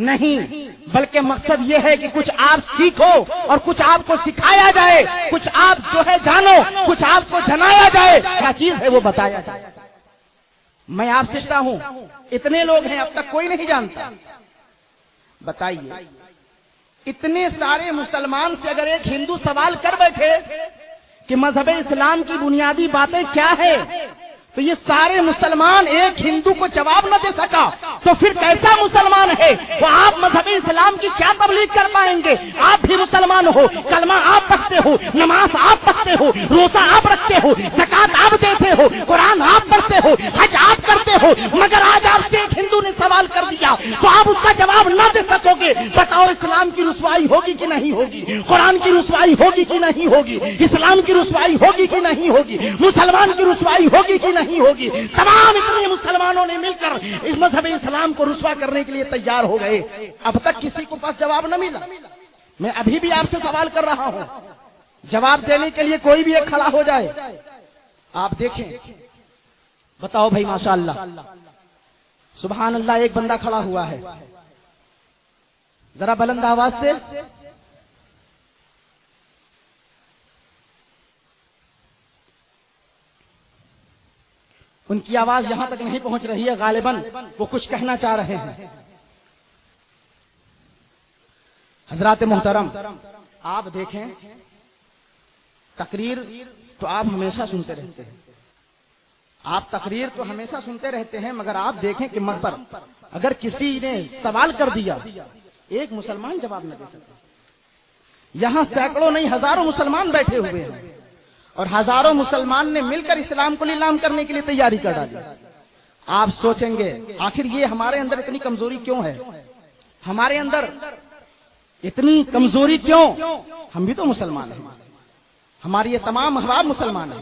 نہیں، بلکہ مقصد یہ ہے کہ کچھ آپ سیکھو اور کچھ آپ کو سکھایا جائے، کچھ آپ جو ہے جانو، کچھ آپ کو جنایا جائے، کیا چیز ہے وہ بتایا جائے۔ میں آپ سے پوچھتا ہوں اتنے لوگ ہیں اب تک کوئی نہیں جانتا. بتائیے اتنے سارے مسلمان سے اگر ایک ہندو سوال کر بیٹھے کہ مذہب اسلام کی بنیادی باتیں کیا ہے تو یہ سارے مسلمان ایک ہندو کو جواب نہ دے سکا تو پھر کیسا مسلمان ہے وہ؟ آپ مذہب اسلام کی کیا تبلیغ کر پائیں گے؟ آپ بھی مسلمان ہو، کلمہ آپ پڑھتے ہو، نماز آپ پڑھتے ہو، روزہ آپ رکھتے ہو، زکات آپ دیتے ہو، قرآن آپ پڑھتے ہو، حج آپ کرتے ہو، مگر آج آپ سے ایک ہندو نے سوال کر دیا تو آپ اس کا جواب نہ دے سکو گے. بتاؤ اسلام کی رسوائی ہوگی کہ نہیں ہوگی؟ قرآن کی رسوائی ہوگی کہ نہیں ہوگی؟ اسلام کی رسوائی ہوگی کہ نہیں ہوگی؟ مسلمان کی رسوائی ہوگی کہ نہیں ہوگی؟ تمام اتنے مسلمانوں نے مل کر اس مذہب اسلام کو رسوا کرنے کے لیے تیار ہو گئے. اب تک کسی کو پاس جواب نہ ملا. میں ابھی بھی آپ سے سوال کر رہا ہوں، جواب دینے کے لیے کوئی بھی ایک کھڑا ہو جائے. آپ دیکھیں، بتاؤ بھائی ماشاءاللہ سبحان اللہ، ایک بندہ کھڑا ہوا ہے، ذرا بلند آواز سے ان کی آواز یہاں تک نہیں پہنچ رہی ہے، غالباً وہ کچھ کہنا چاہ رہے ہیں. حضرات محترم آپ دیکھیں، تقریر تو آپ ہمیشہ سنتے رہتے ہیں، آپ تقریر تو ہمیشہ سنتے رہتے ہیں، مگر آپ دیکھیں کہ مذہب پر اگر کسی نے سوال کر دیا ایک مسلمان جواب نہ دے سکتا. یہاں سینکڑوں نہیں ہزاروں مسلمان بیٹھے ہوئے ہیں اور ہزاروں مسلمان نے مل کر اسلام کو نیلام کرنے کے لیے تیاری کر ڈالی. آپ سوچیں گے آخر یہ ہمارے اندر اتنی کمزوری کیوں ہے؟ ہمارے اندر اتنی کمزوری کیوں؟ ہم بھی تو مسلمان ہیں، ہماری یہ تمام احباب مسلمان ہیں،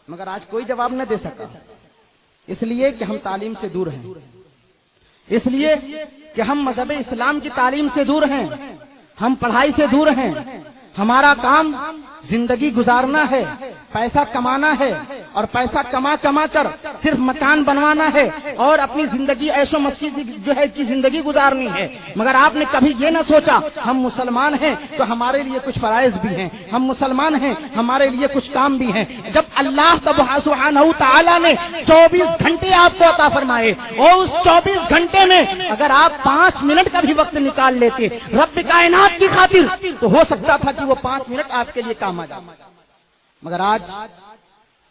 مگر آج کوئی جواب نہ دے سکا. اس لیے کہ ہم تعلیم سے دور ہیں، اس لیے کہ ہم مذہب اسلام کی تعلیم سے دور ہیں، ہم پڑھائی سے دور ہیں. ہمارا کام زندگی گزارنا ہے، پیسہ کمانا ہے اور پیسہ کما کر صرف مکان بنوانا ہے اور اپنی زندگی عیش و مسیح جو ہے کی زندگی گزارنی ہے. مگر آپ نے کبھی یہ نہ سوچا ہم مسلمان ہیں تو ہمارے لیے کچھ فرائض بھی ہیں، ہم مسلمان ہیں ہمارے لیے کچھ کام بھی ہیں. جب اللہ سبحانہ تعالیٰ نے 24 گھنٹے آپ کو عطا فرمائے اور اس 24 گھنٹے میں اگر آپ 5 منٹ کا بھی وقت نکال لیتے رب کائنات کی خاطر تو ہو سکتا تھا کہ وہ 5 منٹ آپ کے لیے کام آ جائے. مگر آج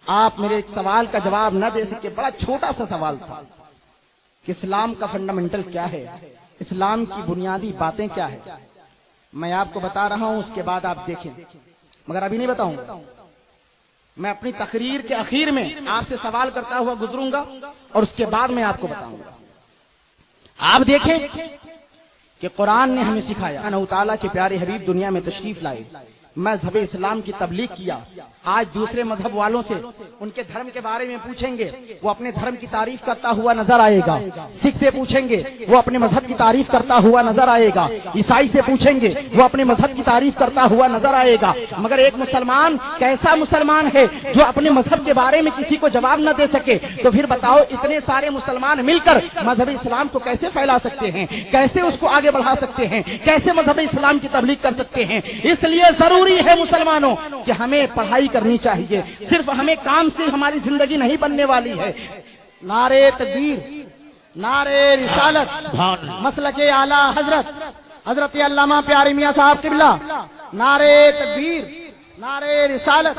آپ میرے ایک سوال کا جواب نہ دے سکے. بڑا چھوٹا سا سوال تھا کہ اسلام کا فنڈامنٹل کیا ہے، اسلام کی بنیادی باتیں کیا ہے. میں آپ کو بتا رہا ہوں، اس کے بعد آپ دیکھیں، مگر ابھی نہیں بتاؤں گا. میں اپنی تقریر کے اخیر میں آپ سے سوال کرتا ہوا گزروں گا اور اس کے بعد میں آپ کو بتاؤں گا. آپ دیکھیں کہ قرآن نے ہمیں سکھایا، اللہ تعالیٰ کے پیارے حبیب دنیا میں تشریف لائے، مذہب اسلام کی تبلیغ کیا. آج دوسرے مذہب والوں سے ان کے دھرم کے بارے میں پوچھیں گے وہ اپنے دھرم کی تعریف کرتا ہوا نظر آئے گا. سکھ سے پوچھیں گے وہ اپنے مذہب کی تعریف کرتا ہوا نظر آئے گا. عیسائی سے پوچھیں گے وہ اپنے مذہب کی تعریف کرتا ہوا نظر آئے گا. مگر ایک مسلمان کیسا مسلمان ہے جو اپنے مذہب کے بارے میں کسی کو جواب نہ دے سکے؟ تو پھر بتاؤ اتنے سارے مسلمان مل کر مذہب اسلام کو کیسے پھیلا سکتے ہیں، کیسے اس کو آگے بڑھا سکتے ہیں، کیسے مذہب اسلام کی تبلیغ کر سکتے ہیں؟ اس لیے ضروری ہے مسلمانوں کہ ہمیں پڑھائی کرنی چاہیے. صرف ہمیں کام سے ہماری زندگی نہیں بننے والی ہے. نعرے تکبیر، نعرے رسالت، مسلک اعلی حضرت علامہ پیارے میاں صاحب قبلہ، نعرے تکبیر، نعرے رسالت.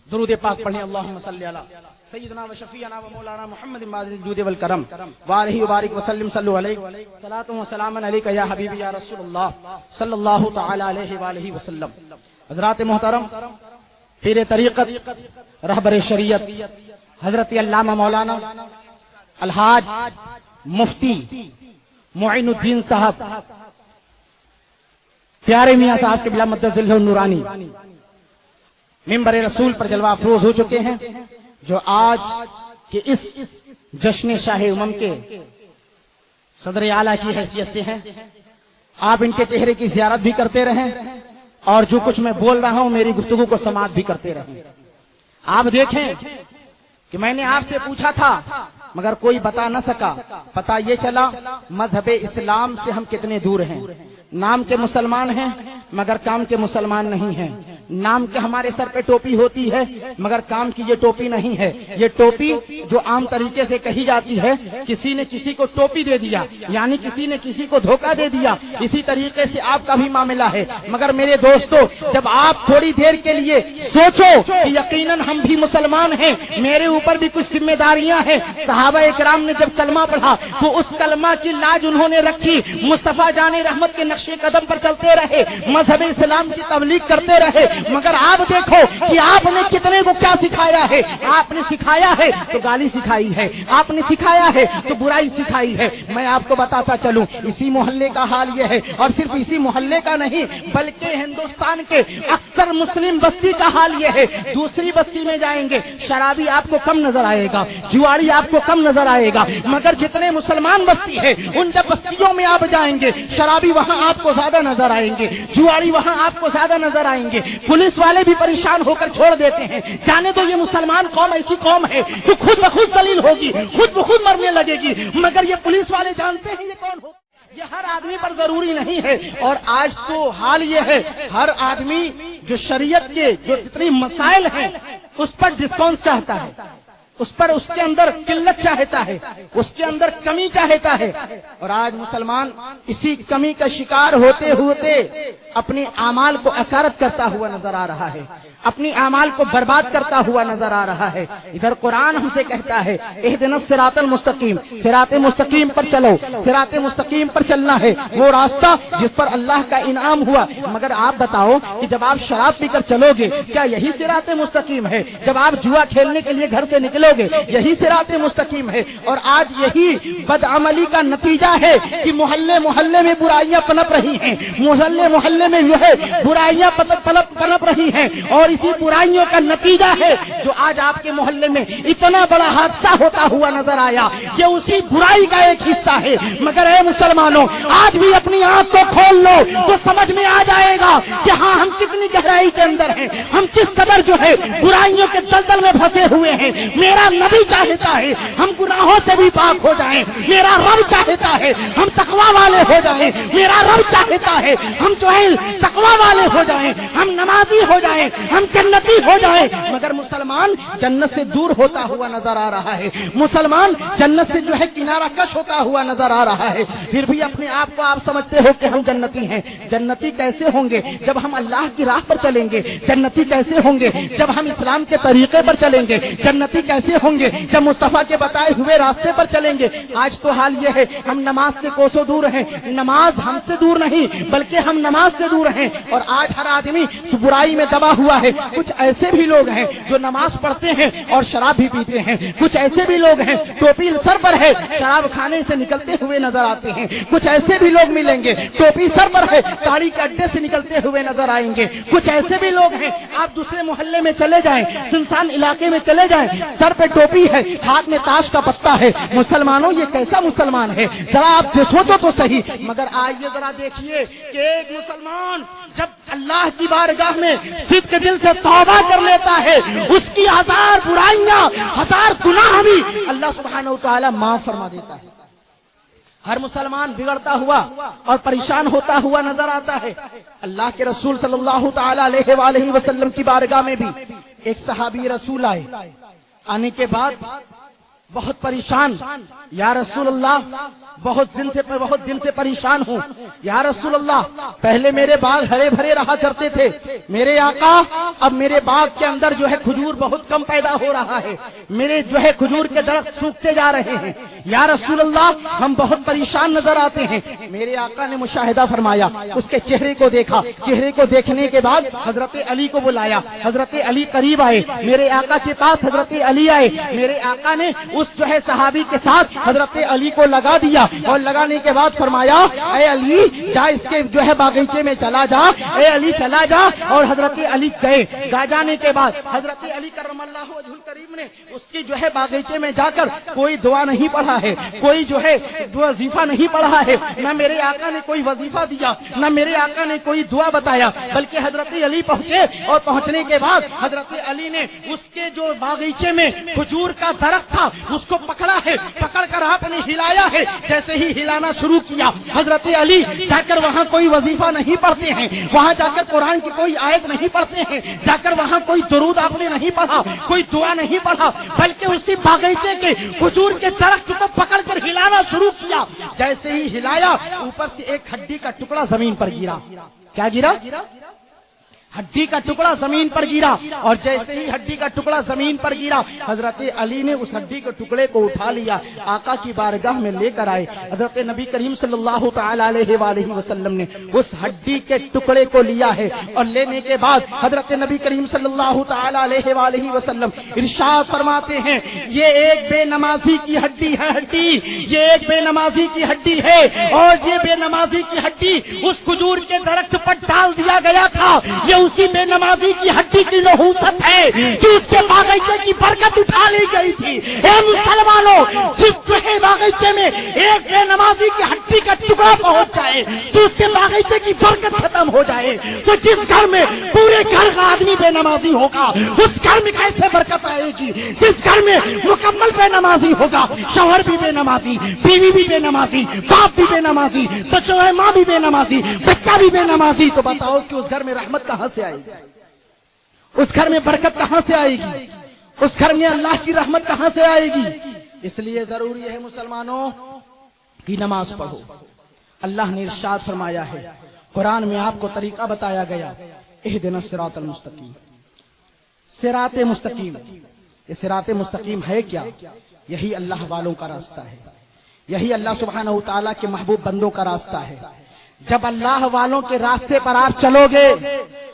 درود پاک پڑھیں. اللہم صلی علی سیدنا و شفیعنا و مولانا محمد بادل الجود والکرم وآلہ وبارک وسلم. صلو علیہ صلاۃ و سلام علیک یا حبیبی یا رسول اللہ صلی اللہ تعالی علیہ وآلہ وسلم. حضرات محترم، پیر طریقت، رہبر شریعت حضرت علامہ مولانا الحاج مفتی معین الدین صاحب پیارے میاں صاحب قبلہ مدد ذلہ النورانی ممبر رسول پر جلوہ افروز ہو چکے ہیں، جو آج کے اس جشن شاہ امم کے صدر اعلیٰ کی حیثیت سے ہیں. آپ ان کے چہرے کی زیارت بھی کرتے رہیں اور جو کچھ میں بول رہا ہوں میری گفتگو کو سماعت بھی کرتے رہیں. آپ دیکھیں کہ میں نے آپ سے پوچھا تھا مگر کوئی بتا نہ سکا. پتا یہ چلا مذہب اسلام سے ہم کتنے دور ہیں. نام کے مسلمان ہیں مگر کام کے مسلمان نہیں ہیں. نام کے ہمارے سر پہ ٹوپی ہوتی ہے مگر کام کی یہ ٹوپی نہیں ہے. یہ ٹوپی جو عام طریقے سے کہی جاتی ہے, کسی نے کسی کو ٹوپی دے دیا یعنی کسی نے کسی کو دھوکہ دے دیا, اسی طریقے سے آپ کا بھی معاملہ ہے. مگر میرے دوستو, جب آپ تھوڑی دیر کے لیے سوچو کہ یقیناً ہم بھی مسلمان ہیں, میرے اوپر بھی کچھ ذمہ داریاں ہیں. صحابہ اکرام نے جب کلمہ پڑھا تو اس کلمہ کی لاج انہوں نے رکھی, مصطفیٰ جان رحمت کے نقش قدم پر چلتے رہے, مذہب اسلام کی تبلیغ کرتے رہے. مگر آپ دیکھو کہ آپ نے کتنے کو کیا سکھایا ہے. آپ نے سکھایا ہے تو گالی سکھائی ہے, آپ نے سکھایا ہے تو برائی سکھائی ہے. میں آپ کو بتاتا چلوں, اسی محلے کا حال یہ ہے, اور صرف اسی محلے کا نہیں بلکہ ہندوستان کے اکثر مسلم بستی کا حال یہ ہے. دوسری بستی میں جائیں گے شرابی آپ کو کم نظر آئے گا, جواری آپ کو کم نظر آئے گا. مگر جتنے مسلمان بستی ہے ان جب بستیوں میں آپ جائیں گے شرابی وہاں آپ کو زیادہ نظر آئیں گے, جواری وہاں آپ کو زیادہ نظر آئیں گے. پولیس والے بھی پریشان ہو کر چھوڑ دیتے ہیں, جانے تو یہ مسلمان قوم ایسی قوم ہے جو خود بخود ذلیل ہوگی, خود بخود مرنے لگے گی. مگر یہ پولیس والے جانتے ہیں یہ کون ہو. یہ ہر آدمی پر ضروری نہیں ہے. اور آج تو حال یہ ہے, ہر آدمی جو شریعت کے جو جتنی مسائل ہیں اس پر ڈسپانس چاہتا ہے, اس پر اس کے اندر قلت چاہتا ہے, اس کے اندر کمی چاہتا ہے. اور آج مسلمان اسی کمی کا شکار ہوتے ہوتے اپنے اعمال کو اکارت کرتا ہوا نظر آ رہا ہے, اپنی اعمال کو برباد کرتا ہوا نظر آ رہا ہے. ادھر قرآن ہم سے کہتا ہے اہدنا الصراط المستقیم, صراط مستقیم پر چلو, صراط مستقیم پر چلنا ہے, وہ راستہ جس پر اللہ کا انعام ہوا. مگر آپ بتاؤ کہ جب آپ شراب پی کر چلو گے کیا یہی صراط مستقیم ہے؟ جب آپ جوا کھیلنے کے لیے گھر سے نکلو گے یہی صراط مستقیم ہے؟ اور آج یہی بدعملی کا نتیجہ ہے کہ محلے محلے میں برائیاں پنپ رہی ہیں, محلے محلے میں جو ہے برائیاں پنپ رہی ہیں. اور اسی برائیوں کا نتیجہ ہے جو آج آپ کے محلے میں اتنا بڑا حادثہ ہوتا ہوا نظر آیا, یہ اسی برائی کا ایک حصہ ہے. مگر اے مسلمانوں, آج بھی اپنی آنکھ کو کھول لو تو سمجھ میں آ جائے گا کہ ہاں ہم کتنی گہرائی کے اندر ہیں, ہم کس قدر جو ہے برائیوں کے دلدل میں پھنسے ہوئے ہیں. میرا نبی چاہتا ہے ہم گناہوں سے بھی پاک ہو جائیں, میرا رب چاہتا ہے ہم تقوی والے ہو جائیں, میرا رب چاہتا ہے ہم جو ہے تقوی والے ہو جائیں, ہم نمازی ہو جائیں, ہم جنتی ہو جائیں. مگر مسلمان جنت سے دور ہوتا ہوا نظر آ رہا ہے, مسلمان جنت سے جو ہے کنارہ کش ہوتا ہوا نظر آ رہا ہے. پھر بھی اپنے آپ کو آپ سمجھتے ہو کہ ہم جنتی ہیں. جنتی کیسے ہوں گے جب ہم اللہ کی راہ پر چلیں گے؟ جنتی کیسے ہوں گے جب ہم اسلام کے طریقے پر چلیں گے؟ جنتی کیسے ہوں گے جب مصطفیٰ کے بتائے ہوئے راستے پر چلیں گے؟ آج تو حال یہ ہے ہم نماز سے کوسوں دور ہیں, نماز ہم سے دور نہیں بلکہ ہم نماز سے دور ہیں. اور آج ہر آدمی برائی میں دبا ہوا ہے. کچھ ایسے بھی لوگ ہیں جو نماز پڑھتے ہیں اور شراب بھی پیتے ہیں, کچھ ایسے بھی لوگ ہیں ٹوپی سر پر ہے شراب کھانے سے نکلتے ہوئے نظر آتے ہیں, کچھ ایسے بھی لوگ ملیں گے ٹوپی سر پر ہے تاڑی کے اڈے سے نکلتے ہوئے نظر آئیں گے, کچھ ایسے بھی لوگ ہیں. آپ دوسرے محلے میں چلے جائیں, سنسان علاقے میں چلے جائیں, سر پہ ٹوپی ہے, ہاتھ میں تاش کا پتا ہے. مسلمانوں یہ کیسا مسلمان ہے ذرا آپ سوچو تو صحیح. مگر آئیے ذرا دیکھیے کہ ایک مسلمان جب اللہ کی بارگاہ میں صدق دل سے توبہ کر لیتا ہے اس کی ہزار برائیاں ہزار گناہ بھی اللہ سبحانہ و تعالی معاف فرما دیتا ہے. ہر مسلمان بگڑتا ہوا اور پریشان ہوتا ہوا نظر آتا ہے. اللہ کے رسول صلی اللہ تعالی علیہ وآلہ وسلم کی بارگاہ میں بھی ایک صحابی رسول آئے. آنے کے بعد بہت پریشان, یا رسول اللہ بہت دن سے پریشان ہوں. یا رسول اللہ پہلے میرے باغ ہرے بھرے رہا کرتے تھے, میرے آقا اب میرے باغ کے اندر جو ہے کھجور بہت کم پیدا ہو رہا ہے, میرے جو ہے کھجور کے درخت سوکھتے جا رہے ہیں. یا رسول اللہ ہم بہت پریشان نظر آتے ہیں. میرے آقا نے مشاہدہ فرمایا, اس کے چہرے کو دیکھا, چہرے کو دیکھنے کے بعد حضرت علی کو بلایا. حضرت علی قریب آئے, میرے آقا کے پاس حضرت علی آئے. میرے آقا نے اس جو ہے صحابی کے ساتھ حضرت علی کو لگا دیا اور لگانے کے بعد فرمایا اے علی جا اس کے جو ہے باغیچے میں چلا جا, اے علی چلا جا. اور حضرت علی گئے. جانے کے بعد حضرت علی کرم اللہ وجہ الکریم نے اس کی جو ہے باغیچے میں جا کر کوئی دعا نہیں پڑھا, پڑھا ہے، کوئی جو ہے جو وظیفہ نہیں پڑھا ہے، نہ میرے آقا نے کوئی وظیفہ دیا، نہ میرے آقا نے کوئی دعا بتایا، بلکہ حضرت علی پہنچے اور پہنچنے کے بعد حضرت علی نے اس کے جو باغیچے میں کھجور کا درخت تھا اس کو پکڑا ہے، پکڑ کر آپ نے ہلایا ہے، جیسے ہی ہلانا شروع کیا حضرت علی جا کر وہاں کوئی وظیفہ نہیں پڑھتے ہیں، وہاں جا کر قرآن کی کوئی آیت نہیں پڑھتے ہیں، جا کر وہاں کوئی درود آپ نے نہیں پڑھا، کوئی دعا نہیں پڑھا، بلکہ اسی باغیچے کے کھجور کے درخت کو پکڑ کر ہلانا شروع کیا، جیسے ہی ہلایا اوپر سے ایک ہڈی کا ٹکڑا زمین پر گرا۔ کیا گرا؟ ہڈی کا ٹکڑا زمین پر گرا، اور جیسے ہی ہڈی کا ٹکڑا زمین پر گرا حضرت علی نے اس ہڈی کے ٹکڑے کو اٹھا لیا، آقا کی بارگاہ میں لے کر آئے۔ حضرت نبی کریم صلی اللہ تعالی علیہ وآلہ وسلم نے اس ہڈی کے ٹکڑے کو لیا ہے، اور لینے کے بعد حضرت نبی کریم صلی اللہ تعالی علیہ وآلہ وسلم ارشاد فرماتے ہیں یہ ایک بے نمازی کی ہڈی ہے، ہڈی یہ ایک بے نمازی کی ہڈی ہے، اور یہ بے نمازی کی ہڈی اس کھجور کے درخت پر ڈال دیا گیا تھا، یہ اسی بے نمازی کی ہڈی کی نحوست ہے کہ اس کے باغیچے کی برکت اٹھا لی گئی تھی۔ اے مسلمانوں، جس کے باغیچے میں ایک بے نمازی کی ہڈی کا ٹکڑا پہنچ جائے تو اس کے باغیچے کی برکت ختم ہو جائے، تو جس گھر میں پورے گھر کا آدمی بے نمازی ہوگا اس گھر میں کیسے برکت آئے گی؟ جس گھر میں مکمل بے نمازی ہوگا، شوہر بھی بے نمازی، بیوی بھی بے نمازی، باپ بھی بے نمازی، تو جو ہے ماں بھی بے نمازی، بچہ بھی بے نمازی، تو بتاؤ کہ اس گھر میں رحمت کہاں سے آئے گی؟ اس گھر میں برکت کہاں سے آئے گی؟ اس گھر میں اللہ کی رحمت کہاں سے آئے گی؟ اس لیے ضروری ہے مسلمانوں کی نماز پڑھو۔ اللہ نے ارشاد فرمایا ہے، قرآن میں آپ کو طریقہ بتایا گیا، اہدنا الصراط المستقیم، صراط مستقیم۔ یہ صراط مستقیم ہے کیا؟ یہی اللہ والوں کا راستہ ہے، یہی اللہ سبحانہ و تعالیٰ کے محبوب بندوں کا راستہ ہے۔ جب اللہ والوں کے راستے پر آپ چلو گے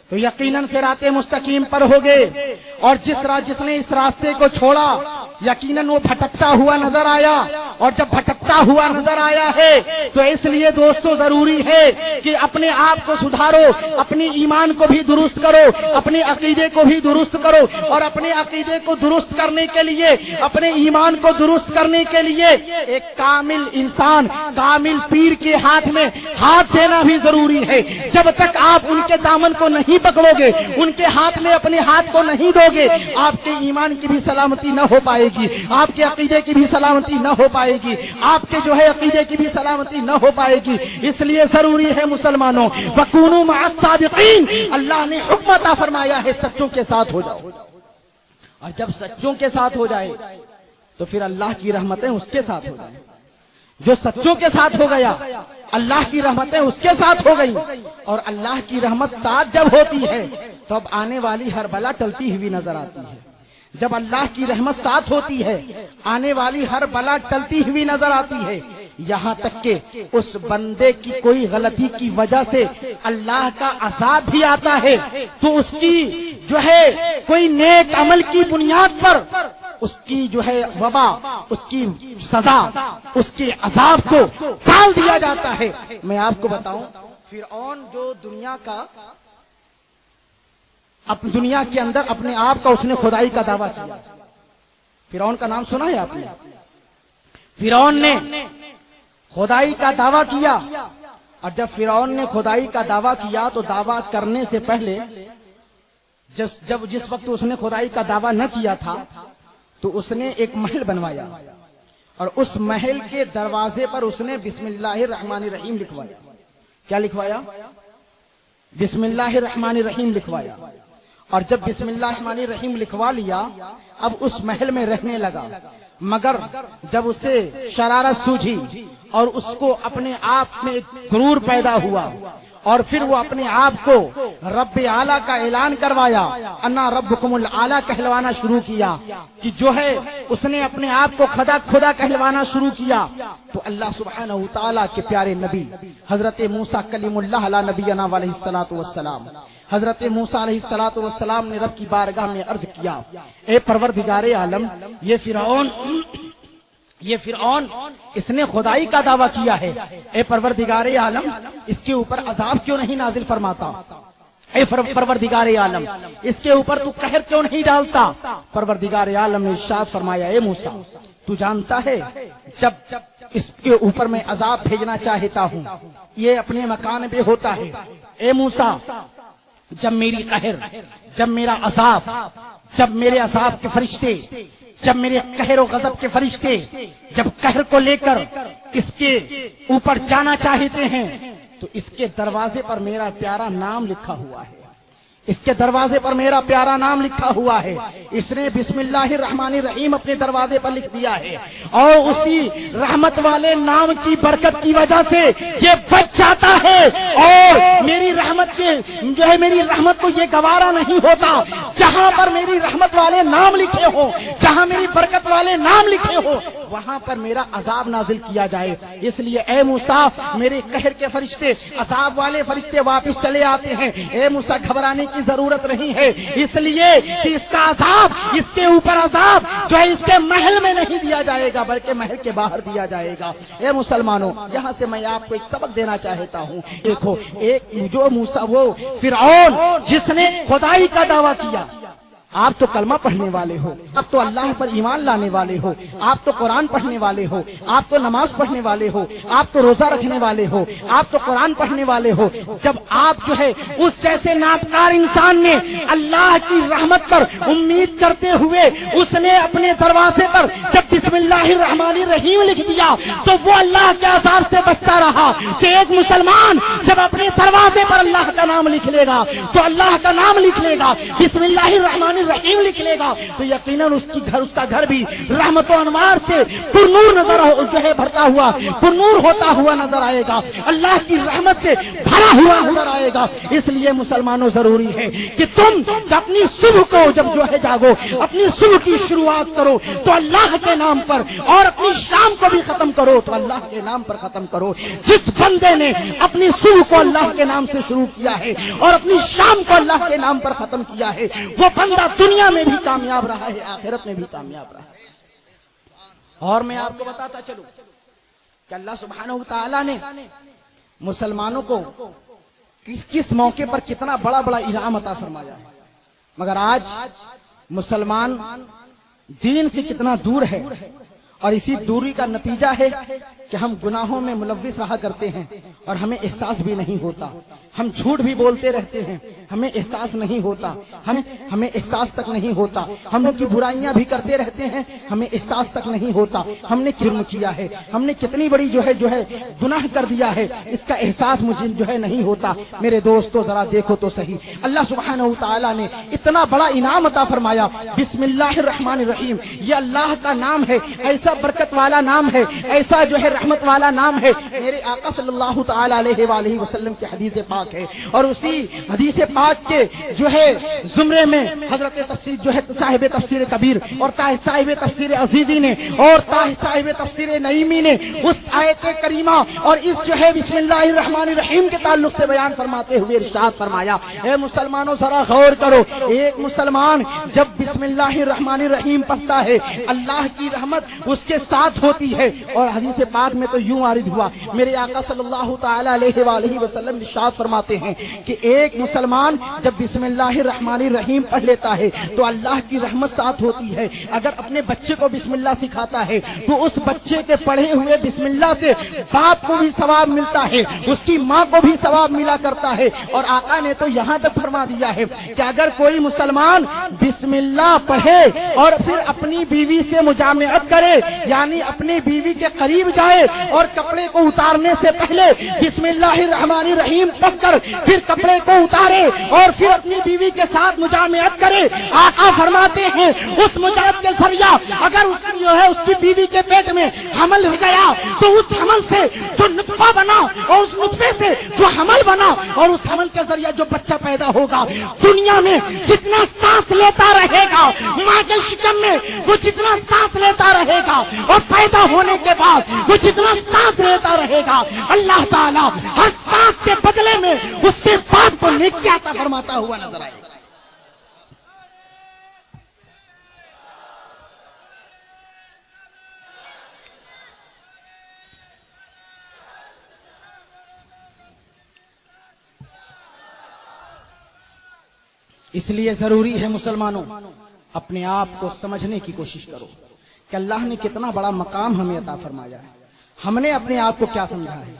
تو یقیناً صراط مستقیم پر ہوگے، اور جس نے اس راستے کو چھوڑا یقیناً وہ بھٹکتا ہوا نظر آیا، اور جب بھٹکتا ہوا نظر آیا ہے تو اس لیے دوستو ضروری ہے کہ اپنے آپ کو سدھارو، اپنی ایمان کو بھی درست کرو، اپنے عقیدے کو بھی درست کرو، اور اپنے عقیدے کو درست کرنے کے لیے، اپنے ایمان کو درست کرنے کے لیے ایک کامل انسان، کامل پیر کے ہاتھ میں ہاتھ دینا بھی ضروری ہے۔ جب تک آپ ان کے دامن کو نہیں پکڑو گے، ان کے ہاتھ میں اپنے ہاتھ کو نہیں دو گے، آپ کے ایمان کی بھی سلامتی نہ ہو پائے گی، آپ کے عقیدے کی بھی سلامتی نہ ہو پائے گی، آپ کے جو ہے عقیدے کی بھی سلامتی نہ ہو پائے گی۔ اس لیے ضروری ہے مسلمانوں، وَكُونُوا مَعَ الصَّادِقِينَ، اللہ نے حکم عطا فرمایا ہے سچوں کے ساتھ ہو جاؤ، اور جب سچوں کے ساتھ ہو جائے تو پھر اللہ کی رحمتیں اس کے ساتھ ہو جائیں۔ جو سچوں کے ساتھ ہو گیا اللہ کی رحمتیں اس کے ساتھ ہو گئی، اور اللہ کی رحمت ساتھ جب ہوتی ہے تو اب آنے والی ہر بلا ٹلتی ہوئی نظر آتی ہے۔ جب اللہ کی رحمت ساتھ ہوتی ہے آنے والی ہر بلا ٹلتی ہوئی نظر آتی ہے، یہاں تک کہ اس بندے کی کوئی غلطی کی وجہ سے اللہ کا عذاب بھی آتا ہے تو اس کی جو ہے کوئی نیک عمل کی بنیاد پر اس کی جو ہے وبا، اس کی سزا، اس کے عذاب کو ٹال دیا جاتا ہے۔ میں آپ کو بتاؤں، فرعون جو دنیا کے اندر اپنے آپ کا اس نے خدائی کا دعویٰ کیا۔ فرعون کا نام سنا ہے آپ نے؟ فرعون نے خدائی کا دعویٰ کیا، اور جب فرعون نے خدائی کا دعویٰ کیا تو دعویٰ کرنے سے پہلے جس وقت اس نے خدائی کا دعویٰ نہ کیا تھا تو اس نے ایک محل بنوایا، اور اس محل کے دروازے پر اس نے بسم اللہ الرحمن الرحیم لکھوایا۔ کیا لکھوایا؟ بسم اللہ الرحمن الرحیم لکھوایا، اور جب بسم اللہ الرحمن الرحیم لکھوا لیا اب اس محل میں رہنے لگا، مگر جب اسے شرارت سوجھی اور اس کو اپنے آپ میں ایک غرور پیدا ہوا، اور پھر وہ اپنے آپ کو رب اعلیٰ کا اعلان کروایا، انا ربکم الاعلیٰ کہلوانا شروع کیا، کہ جو ہے اس نے اپنے آپ کو خدا کہلوانا شروع کیا، تو اللہ سبحانہ و تعالیٰ کے پیارے نبی حضرت موسیٰ کلیم اللہ علیہ نبینا علیہ الصلوۃ والسلام، حضرت موسیٰ علیہ الصلوۃ والسلام نے رب کی بارگاہ میں عرض کیا، اے پروردگار عالم، یہ فرعون اس نے خدائی کا دعویٰ کیا ہے، اے پروردگار عالم اس کے اوپر عذاب کیوں نہیں نازل فرماتا؟ اے پروردگار عالم اس کے اوپر تو قہر کیوں نہیں ڈالتا؟ پروردگار عالم نے ارشاد فرمایا، اے موسیٰ تو جانتا ہے جب اس کے اوپر میں عذاب بھیجنا چاہتا ہوں یہ اپنے مکان پہ ہوتا ہے. اے موسیٰ جب میری قہر، جب میرا عذاب، جب میرے عذاب کے فرشتے، جب میرے قہر و غضب کے فرشتے جب قہر کو لے کر اس کے اوپر جانا چاہتے ہیں تو اس کے دروازے پر میرا پیارا نام لکھا ہوا ہے. اس کے دروازے پر میرا پیارا نام لکھا ہوا ہے. اس نے بسم اللہ الرحمن الرحیم اپنے دروازے پر لکھ دیا ہے اور اسی رحمت والے نام کی برکت کی وجہ سے یہ بچ جاتا ہے اور میری رحمت کے جو ہے میری رحمت کو یہ گوارا نہیں ہوتا. جہاں پر میری رحمت والے نام لکھے ہو، جہاں میری برکت والے نام لکھے ہو، وہاں پر میرا عذاب نازل کیا جائے. اس لیے اے موسیٰ میرے قہر کے فرشتے، عذاب والے فرشتے واپس چلے آتے ہیں. اے موسیٰ گھبرانے کی ضرورت نہیں ہے، اس لیے کہ اس کا عذاب، اس کے اوپر عذاب جو ہے اس کے محل میں نہیں دیا جائے گا بلکہ محل کے باہر دیا جائے گا. اے مسلمانوں یہاں سے میں آپ کو ایک سبق دینا چاہتا ہوں. دیکھو ایک جو موسیٰ وہ فرعون جس نے خدائی کا دعویٰ کیا، آپ تو کلمہ پڑھنے والے ہو، آپ تو اللہ پر ایمان لانے والے ہو، آپ تو قرآن پڑھنے والے ہو، آپ تو نماز پڑھنے والے ہو، آپ تو روزہ رکھنے والے ہو، آپ تو قرآن پڑھنے والے ہو. جب آپ جو ہے اس جیسے ناپکار انسان نے اللہ کی رحمت پر امید کرتے ہوئے اس نے اپنے دروازے پر جب بسم اللہ الرحمن الرحیم لکھ دیا تو وہ اللہ کے عذاب سے بچتا رہا. کہ ایک مسلمان جب اپنے دروازے پر اللہ کا نام لکھ لے گا تو اللہ کا نام لکھ لے گا، بسم اللہ الرحمن الرحیم لکھ لے گا تو یقیناً اس کا گھر بھی رحمت و انوار سے پرنور نظر جو ہے بھرتا ہوا، پرنور ہوتا ہوا نظر آئے گا، اللہ کی رحمت سے بھرا ہوا نظر آئے گا. اس لیے مسلمانوں ضروری ہے کہ تم اپنی صبح کو جب جو ہے جاگو، اپنی صبح کی شروعات کرو تو اللہ کے نام پر، اور اپنی شام کو بھی ختم کرو تو اللہ کے نام پر ختم کرو. جس بندے نے اپنی صبح کو اللہ کے نام سے شروع کیا ہے اور اپنی شام کو اللہ کے نام پر ختم کیا ہے وہ بندہ دنیا میں بھی کامیاب رہا ہے، آخرت میں بھی کامیاب رہا ہے. اور میں آپ کو بتاتا چلوں کہ اللہ سبحانہ و تعالی نے مسلمانوں کو کس موقع پر کتنا بڑا بڑا انعام عطا فرمایا ہے. مگر آج مسلمان دین سے کتنا دور ہے اور اسی دوری کا نتیجہ ہے کہ ہم گناہوں میں ملوث رہا کرتے ہیں اور ہمیں احساس بھی نہیں ہوتا. ہم جھوٹ بھی بولتے رہتے ہیں، ہمیں احساس نہیں ہوتا، ہمیں احساس تک نہیں ہوتا. ہم کی برائیاں بھی کرتے رہتے ہیں، ہمیں احساس تک نہیں ہوتا. ہم نے جرم کیا ہے، ہم نے کتنی بڑی جو ہے گناہ کر دیا ہے، اس کا احساس مجھے جو ہے نہیں ہوتا. میرے دوستو ذرا دیکھو تو صحیح، اللہ سبحانہ و تعالی نے اتنا بڑا انعام عطا فرمایا. بسم اللہ الرحمن الرحیم یہ اللہ کا نام ہے، ایسا برکت والا نام ہے، ایسا جو ہے رحمت والا نام ہے. میرے آقا صلی اللہ تعالی علیہ وآلہ وسلم کی حدیث پاک ہے اور اسی حدیث پاک کے جو ہے زمرے میں حضرت تفسیر جو ہے صاحب تفسیر کبیر اور صاحب تفسیر عزیزی نے اور صاحب تفسیر نعیمی نے اس آیت کریمہ اور اس جو ہے بسم اللہ الرحمن الرحیم کے تعلق سے بیان فرماتے ہوئے ارشاد فرمایا. اے مسلمانوں ذرا غور کرو، ایک مسلمان جب بسم اللہ الرحمن الرحیم پڑھتا ہے اللہ کی رحمت اس کے ساتھ ہوتی ہے. اور حدیث پاک میں تو یوں وارد ہوا، میرے آقا صلی اللہ تعالی علیہ وآلہ وسلم ارشاد فرماتے ہیں کہ ایک مسلمان جب بسم اللہ الرحمن الرحیم پڑھ لیتا ہے تو اللہ کی رحمت ساتھ ہوتی ہے. اگر اپنے بچے کو بسم اللہ سکھاتا ہے تو اس بچے کے پڑھے ہوئے بسم اللہ سے باپ کو بھی ثواب ملتا ہے، اس کی ماں کو بھی ثواب ملا کرتا ہے. اور آقا نے تو یہاں تک فرما دیا ہے کہ اگر کوئی مسلمان بسم اللہ پڑھے اور پھر اپنی بیوی سے مجامعت کرے، یعنی اپنی بیوی کے قریب جائے اور کپڑے کو اتارنے سے پہلے بسم اللہ الرحمن الرحیم پڑھ کر پھر کپڑے کو اتارے اور پھر اپنی بیوی کے ساتھ مجامعت کرے، آقا فرماتے ہیں اس مجاہد کے ذریعہ اگر اس جو ہے اس کی بیوی کے پیٹ میں حمل ہو گیا تو اس حمل سے جو نطفہ بنا اور اس نطفے سے جو حمل بنا اور اس حمل کے ذریعہ جو بچہ پیدا ہوگا، دنیا میں جتنا سانس لیتا رہے گا ماں کے شکم میں وہ جتنا سانس لیتا رہے گا اور پیدا ہونے کے بعد وہ جتنا سانس لیتا رہے گا اللہ تعالیٰ ہر سانس کے بدلے میں اس کے باپ کو نیکی عطا فرماتا ہوا نظر آئے گا. اس لیے ضروری ہے مسلمانوں اپنے آپ کو سمجھنے کی کوشش کرو کہ اللہ نے کتنا بڑا مقام ہمیں عطا فرمایا ہے، ہم نے اپنے آپ کو کیا سمجھا ہے،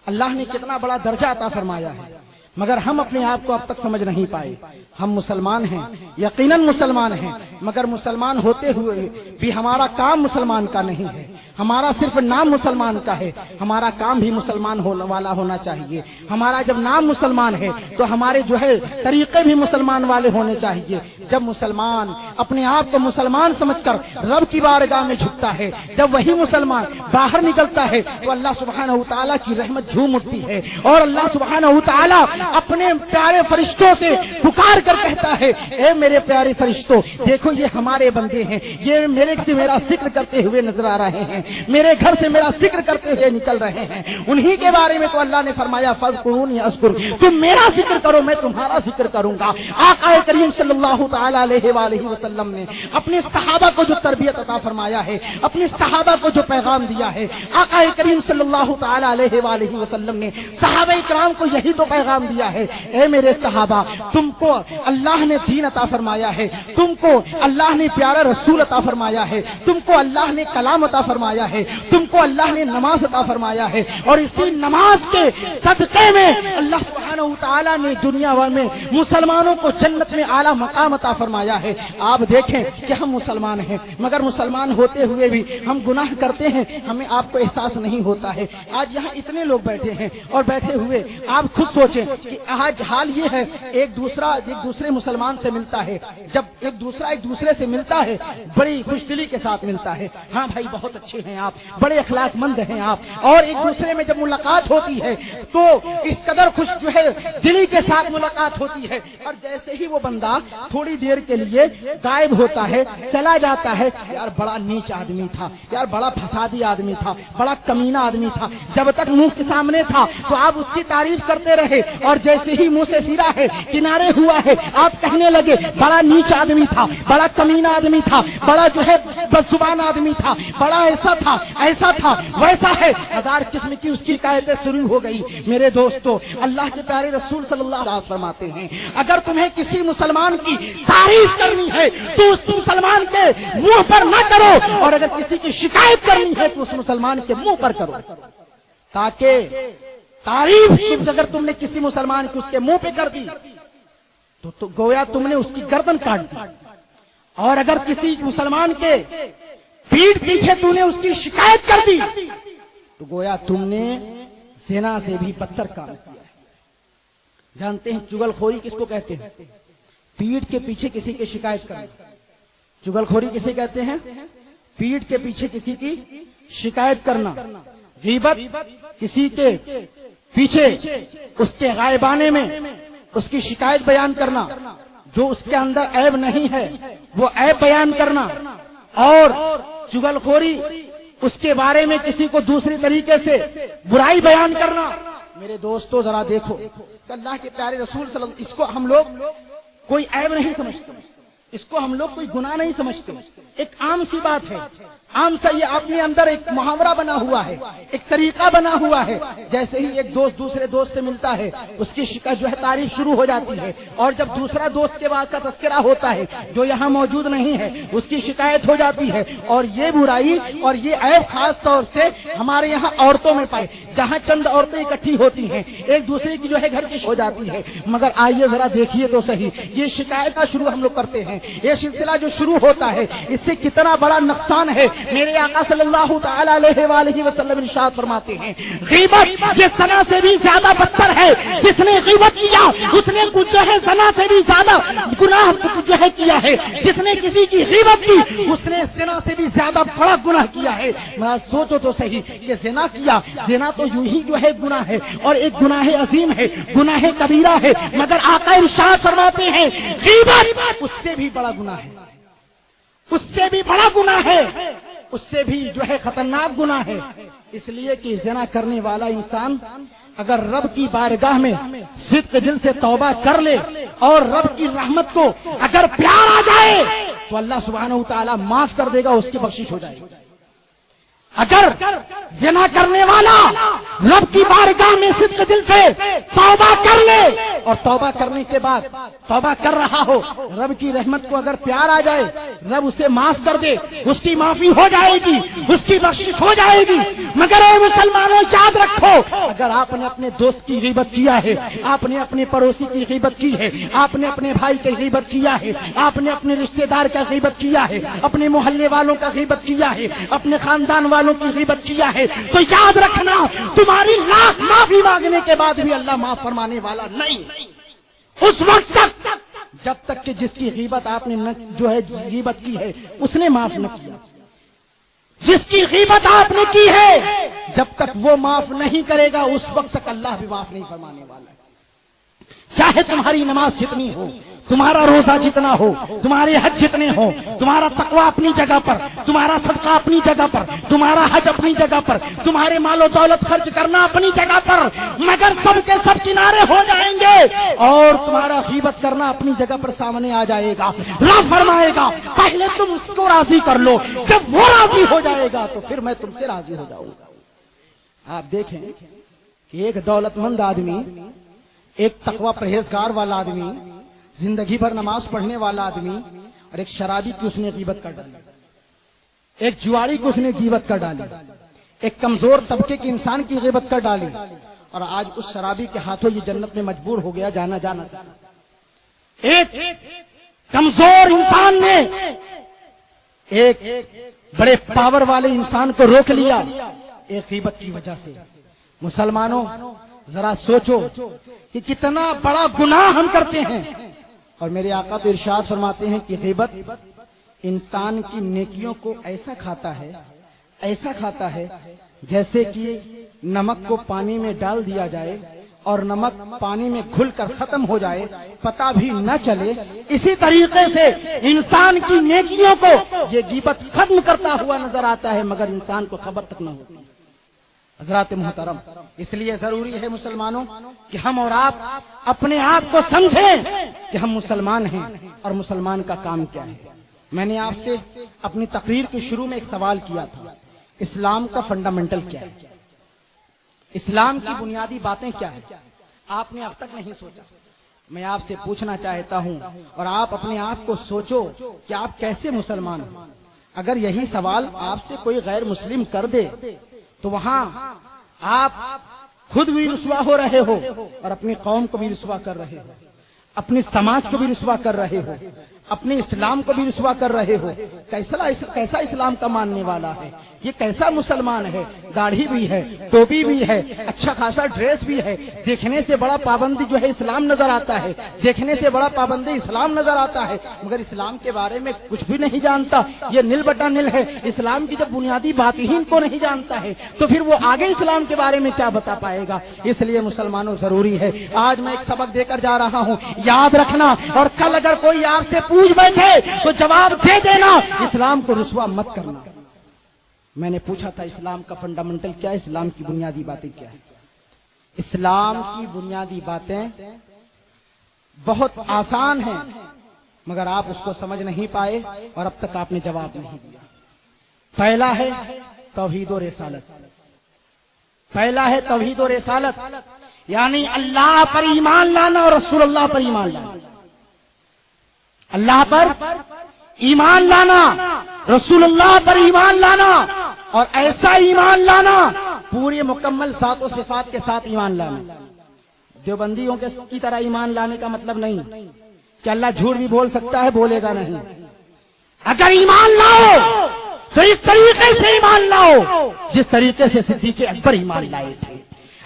اللہ نے کتنا بڑا درجہ عطا فرمایا ہے، مگر ہم اپنے آپ کو اب تک سمجھ نہیں پائے۔ ہم مسلمان ہیں، یقیناً مسلمان ہیں، مگر مسلمان ہوتے ہوئے بھی ہمارا کام مسلمان کا نہیں ہے، ہمارا صرف نام مسلمان کا ہے، ہمارا کام بھی مسلمان والا ہونا چاہیے۔ ہمارا جب نام مسلمان ہے تو ہمارے جو ہے طریقے بھی مسلمان والے ہونے چاہیے۔ جب مسلمان اپنے آپ کو مسلمان سمجھ کر رب کی بارگاہ میں جھکتا ہے، جب وہی مسلمان باہر نکلتا ہے تو اللہ سبحانہ و تعالیٰ کی رحمت جھوم اٹھتی ہے، اور اللہ سبحانہ و تعالیٰ اپنے پیارے فرشتوں سے پکار کر کہتا ہے، اے میرے پیارے فرشتوں، دیکھو یہ ہمارے بندے ہیں، یہ میرے سے میرا ذکر کرتے ہوئے نظر آ رہے ہیں، میرے گھر سے میرا ذکر کرتے ہوئے نکل رہے ہیں۔ انہی کے بارے میں تو اللہ نے فرمایا فاذکرونی اذکرکم، تم میرا ذکر کرو میں تمہارا ذکر کروں گا۔ آقا کریم صلی اللہ تعالی علیہ وآلہ وسلم نے اپنے صحابہ کو جو تربیت عطا فرمایا ہے، اپنے صحابہ کو جو پیغام دیا ہے، آقا کریم صلی اللہ تعالی علیہ وآلہ وسلم نے صحابہ کرام کو یہی تو پیغام دیا ہے، اے میرے صحابہ، تم کو اللہ نے دین عطا فرمایا ہے، تم کو اللہ نے پیارا رسول عطا فرمایا ہے، تم کو اللہ نے کلام عطا فرمایا ہے، تم کو اللہ نے نماز عطا فرمایا ہے، اور اسی نماز کے صدقے میں اللہ سبحانہ و تعالیٰ نے دنیا بھر میں مسلمانوں کو جنت میں اعلیٰ مقام عطا فرمایا ہے۔ آپ دیکھیں کہ ہم مسلمان ہیں، مگر مسلمان ہوتے ہوئے بھی ہم گناہ کرتے ہیں، ہمیں آپ کو احساس نہیں ہوتا ہے۔ آج یہاں اتنے لوگ بیٹھے ہیں، اور بیٹھے ہوئے آپ خود سوچیں کہ آج حال یہ ہے، ایک دوسرے مسلمان سے ملتا ہے، جب ایک دوسرے سے ملتا ہے بڑی خوش دلی کے ساتھ ملتا ہے، ہاں بھائی بہت اچھے ہیں آپ، بڑے اخلاق مند ہیں آپ، اور ایک دوسرے میں جب ملاقات ہوتی ہے تو اس قدر خوش جو ہے دلی کے ساتھ ملاقات ہوتی ہے، اور جیسے ہی وہ بندہ تھوڑی دیر کے لیے غائب ہوتا ہے، چلا جاتا ہے، یار بڑا نیچ آدمی تھا، یار بڑا فسادی آدمی تھا، بڑا کمینہ آدمی تھا، جب تک منہ کے سامنے تھا تو آپ اس کی تعریف کرتے رہے، اور جیسے ہی منہ سے پھرا ہے، کنارے ہوا ہے، آپ کہنے لگے بڑا نیچ آدمی تھا، بڑا کمینہ آدمی تھا، بڑا جو ہے بدزبان آدمی تھا، بڑا ایسا تھا ویسا ہے، ہزار قسم کی اس کی شکایتیں شروع ہو گئی۔ میرے دوستو، اللہ کے پیارے رسول صلی اللہ علیہ وسلم فرماتے ہیں، اگر تمہیں کسی مسلمان کی تعریف کرنی ہے تو اس مسلمان کے منہ پر نہ کرو، اور اگر کسی کی شکایت کرنی ہے تو اس مسلمان کے منہ پر کرو، تاکہ تعریف اگر تم نے کسی مسلمان کی اس کے منہ پہ کر دی تو گویا تم نے اس کی گردن کاٹ دی، اور اگر کسی مسلمان کے پیٹھ پیچھے تو نے اس کی شکایت کر دی تو گویا تم نے زنا سے بھی بدتر کام کیا ہے۔ جانتے ہیں چگل خوری کس کو کہتے ہیں؟ پیٹھ کے پیچھے کسی کی شکایت کرنا۔ چگل خوری کسے کہتے ہیں؟ پیٹھ کے پیچھے کسی کی شکایت کرنا۔ غیبت کسی کے پیچھے اس کے غائبانے میں اس کی شکایت بیان کرنا، جو اس کے اندر عیب نہیں ہے وہ عیب بیان کرنا، اور چگل خوری اس کے بارے میں کسی کو دوسری طریقے سے برائی بیان کرنا۔ میرے دوستو ذرا دیکھو کہ اللہ کے پیارے رسول صلی اللہ علیہ وسلم، اس کو ہم لوگ کوئی عیب نہیں سمجھتے، اس کو ہم لوگ کوئی گناہ نہیں سمجھتے، ایک عام سی بات ہے، عام سا یہ اپنے اندر ایک محاورہ بنا ہوا ہے، ایک طریقہ بنا ہوا ہے۔ جیسے ہی ایک دوست دوسرے دوست سے ملتا ہے اس کی شکایت جو ہے تعریف شروع ہو جاتی ہے، اور جب دوسرا دوست کے بعد کا تذکرہ ہوتا ہے جو یہاں موجود نہیں ہے اس کی شکایت ہو جاتی ہے، اور یہ برائی اور یہ عیب خاص طور سے ہمارے یہاں عورتوں میں پائے، جہاں چند عورتیں اکٹھی ہوتی ہیں ایک دوسرے کی جو ہے گھر کی ہو جاتی ہے۔ مگر آئیے ذرا دیکھیے تو صحیح، یہ شکایت کا شروع ہم لوگ کرتے ہیں، یہ سلسلہ جو شروع ہوتا ہے اس سے کتنا بڑا نقصان ہے۔ میرے آقا صلی اللہ تعالی علیہ وآلہ وسلم ارشاد فرماتے ہیں، غیبت یہ زنا سے بھی زیادہ بدتر ہے، جس نے غیبت کیا اس نے جو ہے زنا سے بھی زیادہ گناہ جو ہے کیا ہے، جس نے کسی کی غیبت کی اس نے زنا سے بھی زیادہ بڑا گناہ کیا ہے۔ میں سوچو تو صحیح کہ زنا کیا، زنا تو یوں ہی جو ہے گناہ ہے، اور ایک گناہ عظیم ہے، گناہ کبیرہ ہے، مگر آقا ارشاد فرماتے ہیں غیبت اس سے بھی بڑا گناہ ہے، اس سے بھی بڑا گناہ ہے، اس سے بھی جو ہے خطرناک گناہ ہے۔ اس لیے کہ زنا کرنے والا انسان اگر رب کی بارگاہ میں صدق دل سے توبہ کر لے اور رب کی رحمت کو اگر پیار آ جائے تو اللہ سبحانہ و تعالیٰ معاف کر دے گا، اس کی بخشش ہو جائے گی۔ اگر زنا کرنے والا رب کی بارگاہ میں صدق دل سے توبہ کر لے اور توبہ کرنے کے بعد توبہ کر رہا ہو، رب کی رحمت کو اگر پیار آ جائے، رب اسے معاف کر دے، اس کی معافی ہو جائے گی، اس کی بخشش ہو جائے گی۔ مگر اے مسلمانوں یاد رکھو، اگر آپ نے اپنے دوست کی غیبت کیا ہے، آپ نے اپنے پڑوسی کی غیبت کی ہے، آپ نے اپنے بھائی کی غیبت کیا ہے، آپ نے اپنے رشتہ دار کا غیبت کیا ہے، اپنے محلے والوں کا غیبت کیا ہے، اپنے خاندان والوں کی غیبت کیا ہے، تو یاد رکھنا تمہاری لاکھ معافی مانگنے کے بعد بھی اللہ معاف فرمانے والا نہیں۔ اس وقت تک جب تک کہ جس کی غیبت آپ نے جو ہے غیبت کی ہے اس نے معاف نہ کیا، جس کی غیبت آپ نے کی ہے جب تک وہ معاف نہیں کرے گا اس وقت تک اللہ بھی معاف نہیں فرمانے والا ہے۔ چاہے تمہاری نماز جتنی ہو، تمہارا روزہ جتنا ہو، تمہارے حج جتنے ہو، تمہارا تقویٰ اپنی جگہ پر، تمہارا صدقہ اپنی جگہ پر، تمہارا حج اپنی جگہ پر، تمہارے مال و دولت خرچ کرنا اپنی جگہ پر، مگر سب کے سب کنارے ہو جائیں گے اور تمہارا غیبت کرنا اپنی جگہ پر سامنے آ جائے گا۔ رب فرمائے گا پہلے تم اس کو راضی کر لو، جب وہ راضی ہو جائے گا تو پھر میں تم سے راضی ہو جاؤں گا۔ آپ دیکھیں کہ ایک دولت مند آدمی، ایک تقویٰ پرہیزگار والا آدمی، زندگی بھر نماز پڑھنے والا آدمی، اور ایک شرابی کی اس نے غیبت کر ڈالی، ایک جواری کو اس نے غیبت کر ڈالی، ایک کمزور طبقے کے انسان کی غیبت کر ڈالی، اور آج اس شرابی کے ہاتھوں یہ جنت میں مجبور ہو گیا جانا۔ ایک کمزور انسان نے ایک بڑے پاور والے انسان کو روک لیا ایک غیبت کی وجہ سے۔ مسلمانوں ذرا سوچو کہ کتنا بڑا گناہ ہم کرتے ہیں، اور میرے آقا تو ارشاد فرماتے ہیں کہ غیبت انسان کی نیکیوں کو ایسا کھاتا ہے جیسے کہ نمک کو پانی میں ڈال دیا جائے اور نمک پانی میں گھل کر ختم ہو جائے، پتہ بھی نہ چلے۔ اسی طریقے سے انسان کی نیکیوں کو یہ غیبت ختم کرتا ہوا نظر آتا ہے مگر انسان کو خبر تک نہ ہوتی۔ حضرات محترم، اس لیے ضروری ہے مسلمانوں کہ ہم اور آپ اپنے آپ کو سمجھیں کہ ہم مسلمان ہیں اور مسلمان کا کام کیا ہے۔ میں نے آپ سے اپنی تقریر کے شروع میں ایک سوال کیا تھا، اسلام کا فنڈامنٹل کیا ہے، اسلام کی بنیادی باتیں کیا ہیں؟ آپ نے اب تک نہیں سوچا۔ میں آپ سے پوچھنا چاہتا ہوں اور آپ اپنے آپ کو سوچو کہ آپ کیسے مسلمان ہیں۔ اگر یہی سوال آپ سے کوئی غیر مسلم کر دے تو وہاں آپ خود بھی رسوا ہو رہے ہو اور اپنی قوم کو بھی رسوا کر رہے ہو، اپنی سماج کو بھی رسوا کر رہے ہو، اپنے اسلام کو بھی رسوا کر رہے ہو۔ کیسا اسلام کا ماننے والا ہے یہ؟ کیسا مسلمان ہے؟ داڑھی بھی ہے، ٹوپی بھی ہے، اچھا خاصا ڈریس بھی ہے، دیکھنے سے بڑا پابندی جو ہے اسلام نظر آتا ہے، دیکھنے سے بڑا پابندی اسلام نظر آتا ہے، مگر اسلام کے بارے میں کچھ بھی نہیں جانتا۔ یہ نل بٹا نل ہے، اسلام کی جب بنیادی بات ہی ان کو نہیں جانتا ہے تو پھر وہ آگے اسلام کے بارے میں کیا بتا پائے گا؟ اس لیے مسلمانوں ضروری ہے، آج میں ایک سبق دے کر جا رہا ہوں، یاد رکھنا، اور کل اگر کوئی آپ سے پوچھ بیٹھے تو جواب دے دینا، اسلام کو رسوا مت کرنا۔ میں نے پوچھا تھا اسلام کا فنڈامنٹل کیا ہے، اسلام کی بنیادی باتیں کیا ہیں؟ اسلام کی بنیادی باتیں بہت آسان ہیں مگر آپ اس کو سمجھ نہیں پائے اور اب تک آپ نے جواب نہیں دیا۔ پہلا ہے توحید و رسالت، پہلا ہے توحید و رسالت، یعنی اللہ پر ایمان لانا اور رسول اللہ پر ایمان لانا۔ اللہ پر ایمان لانا، رسول اللہ پر ایمان لانا، اور ایسا ایمان لانا پورے مکمل ذات و صفات کے ساتھ ایمان لانا۔ دیوبندیوں کی طرح ایمان لانے کا مطلب نہیں کہ اللہ جھوٹ بھی بول سکتا ہے، بولے گا نہیں۔ اگر ایمان لاؤ تو اس طریقے سے ایمان لاؤ جس طریقے سے صدیق اکبر ایمان لائے تھے،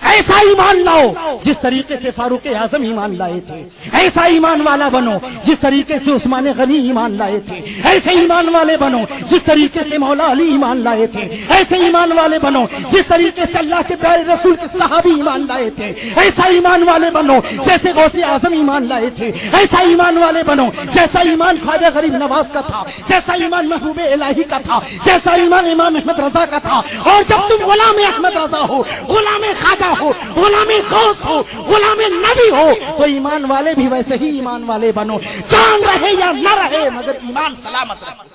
ایسا ایمان لاؤ جس طریقے سے فاروق اعظم ایمان لائے تھے، ایسا ایمان والا بنو جس طریقے سے عثمان غنی ایمان لائے تھے، ایسے ایمان والے بنو جس طریقے سے مولا علی ایمان لائے تھے، ایسے ایمان والے بنو جس طریقے سے اللہ کے پیارے رسول کے صحابی ایمان لائے تھے، ایسا ایمان والے بنو جیسے غوث اعظم ایمان لائے تھے، ایسا ایمان والے بنو جیسا ایمان خواجہ غریب نواز کا تھا، جیسا ایمان محبوب الہی کا تھا، جیسا ایمان امام احمد رضا کا تھا۔ اور جب تم غلام احمد رضا ہو، غلام خواجہ ہو، غلام غوث ہو، غلام نبی ہو، تو ایمان والے بھی ویسے ہی ایمان والے بنو، جان رہے یا نہ رہے مگر ایمان سلامت رہے۔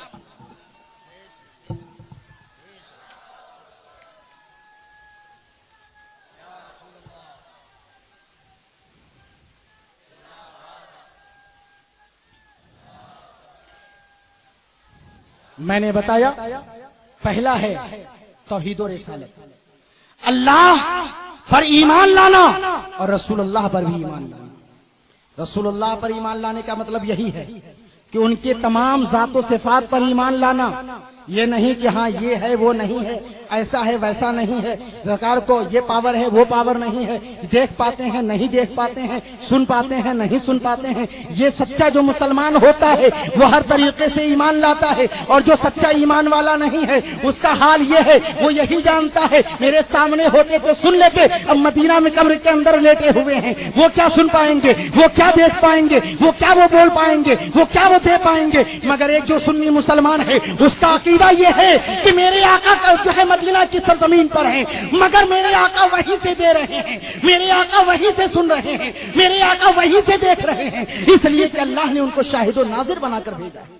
میں نے بتایا پہلا ہے توحید و رسالت، اللہ پر ایمان لانا اور رسول اللہ پر بھی ایمان لانا۔ رسول اللہ پر ایمان لانے کا مطلب یہی ہے کہ ان کے تمام ذات و صفات پر ایمان لانا، یہ نہیں کہ ہاں یہ ہے وہ نہیں ہے، ایسا ہے ویسا نہیں ہے، سرکار کو یہ پاور ہے وہ پاور نہیں ہے، دیکھ پاتے ہیں نہیں دیکھ پاتے ہیں، سن پاتے ہیں نہیں سن پاتے ہیں۔ یہ سچا جو مسلمان ہوتا ہے وہ ہر طریقے سے ایمان لاتا ہے، اور جو سچا ایمان والا نہیں ہے اس کا حال یہ ہے، وہ یہی جانتا ہے میرے سامنے ہوتے تو سن لیتے، اب مدینہ میں قبر کے اندر لیٹے ہوئے ہیں، وہ کیا سن پائیں گے، وہ کیا دیکھ پائیں گے، وہ کیا وہ بول پائیں گے، وہ کیا وہ دے پائیں گے۔ مگر ایک جو سنی مسلمان ہے اس کا عقیدہ یہ ہے کہ میرے آقا کا جو ہے مدینہ کی سرزمین پر ہیں، مگر میرے آقا وہیں سے دے رہے ہیں، میرے آقا وہیں سے سن رہے ہیں، میرے آقا وہیں سے دیکھ رہے ہیں، اس لیے کہ اللہ نے ان کو شاہد و ناظر بنا کر بھیجا ہے۔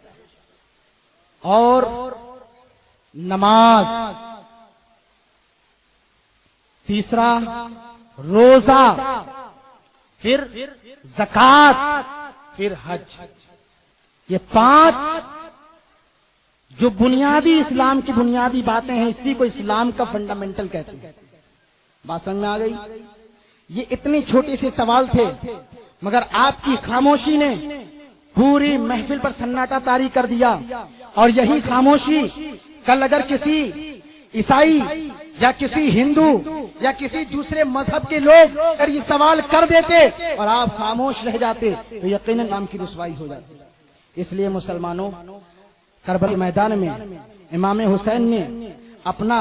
اور نماز، تیسرا روزہ، پھر زکات، پھر حج، یہ 5 جو بنیادی اسلام کی بنیادی باتیں ہیں، اسی کو اسلام کا فنڈامنٹل کہتے ہیں۔ بات سمجھ میں آ گئی؟ یہ اتنی چھوٹی سی سوال تھے، مگر آپ کی خاموشی نے پوری محفل پر سناٹا طاری کر دیا، اور یہی خاموشی کل اگر کسی عیسائی یا کسی ہندو یا کسی دوسرے مذہب کے لوگ اگر یہ سوال کر دیتے اور آپ خاموش رہ جاتے تو یقیناً نام کی رسوائی ہو جاتی۔ اس لیے مسلمانوں، کربلا میدان میں امام حسین نے اپنا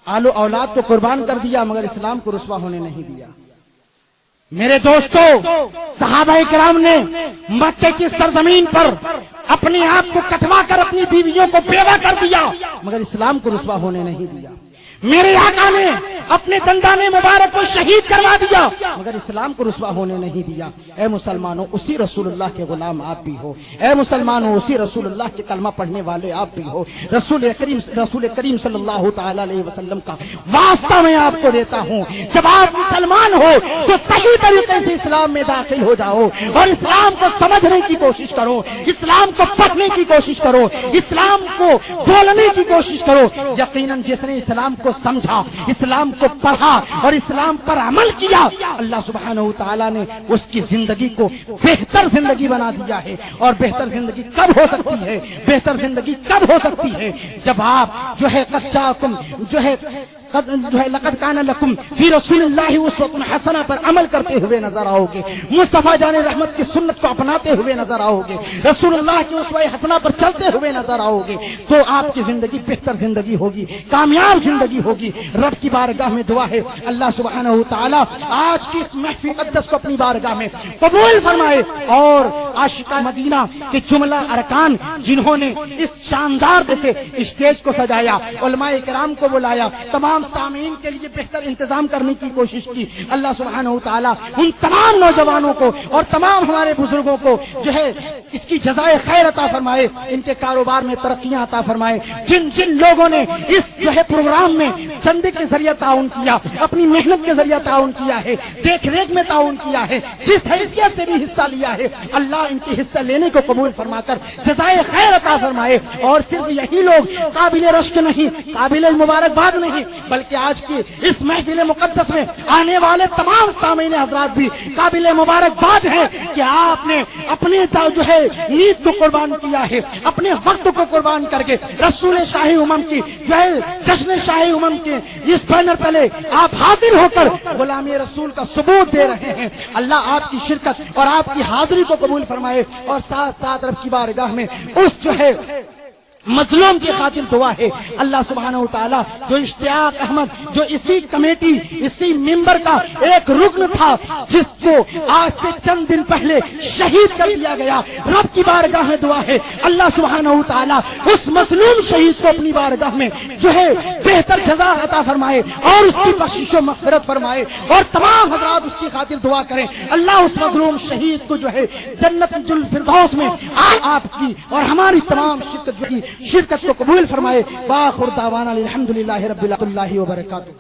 آل و اولاد کو قربان کر دیا، مگر اسلام کو رسوا ہونے نہیں دیا۔ میرے دوستو، صحابہ کرام نے مکے کی سرزمین پر اپنے آپ کو کٹوا کر اپنی بیویوں کو بیوہ کر دیا، مگر اسلام کو رسوا ہونے نہیں دیا۔ میرے آقا نے اپنے دندان مبارک کو شہید کروا دیا، مگر اسلام کو رسوا ہونے نہیں دیا۔ اے مسلمانوں، اسی رسول اللہ کے غلام آپ بھی ہو، اے مسلمانوں اسی رسول اللہ کے کلمہ پڑھنے والے آپ بھی ہو۔ رسول کریم صلی اللہ تعالی علیہ وسلم کا واسطہ میں آپ کو دیتا ہوں، جب آپ مسلمان ہو تو صحیح طریقے سے اسلام میں داخل ہو جاؤ، اور اسلام کو سمجھنے کی کوشش کرو، اسلام کو پڑھنے کی کوشش کرو، اسلام کو بولنے کی کوشش کرو۔ یقیناً جس نے اسلام کو سمجھا، اسلام کو پڑھا اور اسلام پر عمل کیا، اللہ سبحانہ وتعالی نے اس کی زندگی کو بہتر زندگی بنا دیا ہے۔ اور بہتر زندگی کب ہو سکتی ہے؟ بہتر زندگی کب ہو سکتی ہے؟ جب آپ جو ہے لقد کان لکم فی رسول اللہ اسوۃ حسنہ پر عمل کرتے ہوئے نظر آؤ گے، مصطفیٰ جان رحمت کی سنت کو اپناتے ہوئے نظر آؤ گے، رسول اللہ کی اسوہ حسنہ پر چلتے ہوئے نظر آؤ گے، تو آپ کی زندگی بہتر زندگی ہوگی، کامیاب زندگی ہوگی۔ رب کی بارگاہ میں دعا ہے اللہ سبحانہ وتعالی آج کی اس محفل مقدس کو اپنی بارگاہ میں قبول فرمائے، اور عاشقان مدینہ کے جملہ ارکان جنہوں نے اس شاندار سے اسٹیج کو سجایا، علماء کرام کو بلایا، تمام سامعین کے لیے بہتر انتظام کرنے کی کوشش کی، اللہ سبحانہ وتعالی ان تمام نوجوانوں کو اور تمام ہمارے بزرگوں کو جو ہے اس کی جزائے خیر عطا فرمائے، ان کے کاروبار میں ترقیاں عطا فرمائے۔ جن جن لوگوں نے اس جو ہے پروگرام میں چندے کے ذریعے تعاون کیا، اپنی محنت کے ذریعے تعاون کیا ہے، دیکھ ریکھ میں تعاون کیا ہے، جس حیثیت سے بھی حصہ لیا ہے، اللہ ان کے حصہ لینے کو قبول فرما کر جزائے خیر عطا فرمائے۔ اور صرف یہی لوگ قابل رشک نہیں، قابل مبارکباد نہیں، بلکہ آج کی اس محفل مقدس میں آنے والے تمام سامعین حضرات بھی قابل مبارکباد ہیں کہ آپ نے اپنے جو ہے نیند کو قربان کیا ہے، اپنے وقت کو قربان کر کے رسول شاہی امم کی جو ہے جشن شاہی امم کے اس بینر تلے آپ حاضر ہو کر غلامی رسول کا ثبوت دے رہے ہیں۔ اللہ آپ کی شرکت اور آپ کی حاضری کو قبول فرمائے، اور ساتھ ساتھ رب کی بارگاہ میں اس جو ہے مظلوم کی خاطر دعا ہے اللہ سبحانہ وتعالی جو اشتیاق احمد جو اسی کمیٹی اسی ممبر کا ایک رکن تھا جس کو آج سے چند دن پہلے شہید کر دیا گیا، رب کی بارگاہ میں دعا ہے اللہ سبحانہ وتعالی اس مظلوم شہید کو اپنی بارگاہ میں جو ہے بہتر جزا عطا فرمائے اور اس کی بخشش و مغفرت فرمائے، اور تمام حضرات اس کی خاطر دعا کریں اللہ اس مظلوم شہید کو جو ہے جنت الفردوس میں آپ کی اور ہماری تمام شرکت کو قبول فرمائے۔ باخر دعوانا الحمدللہ رب العالمین وبرکاتہ۔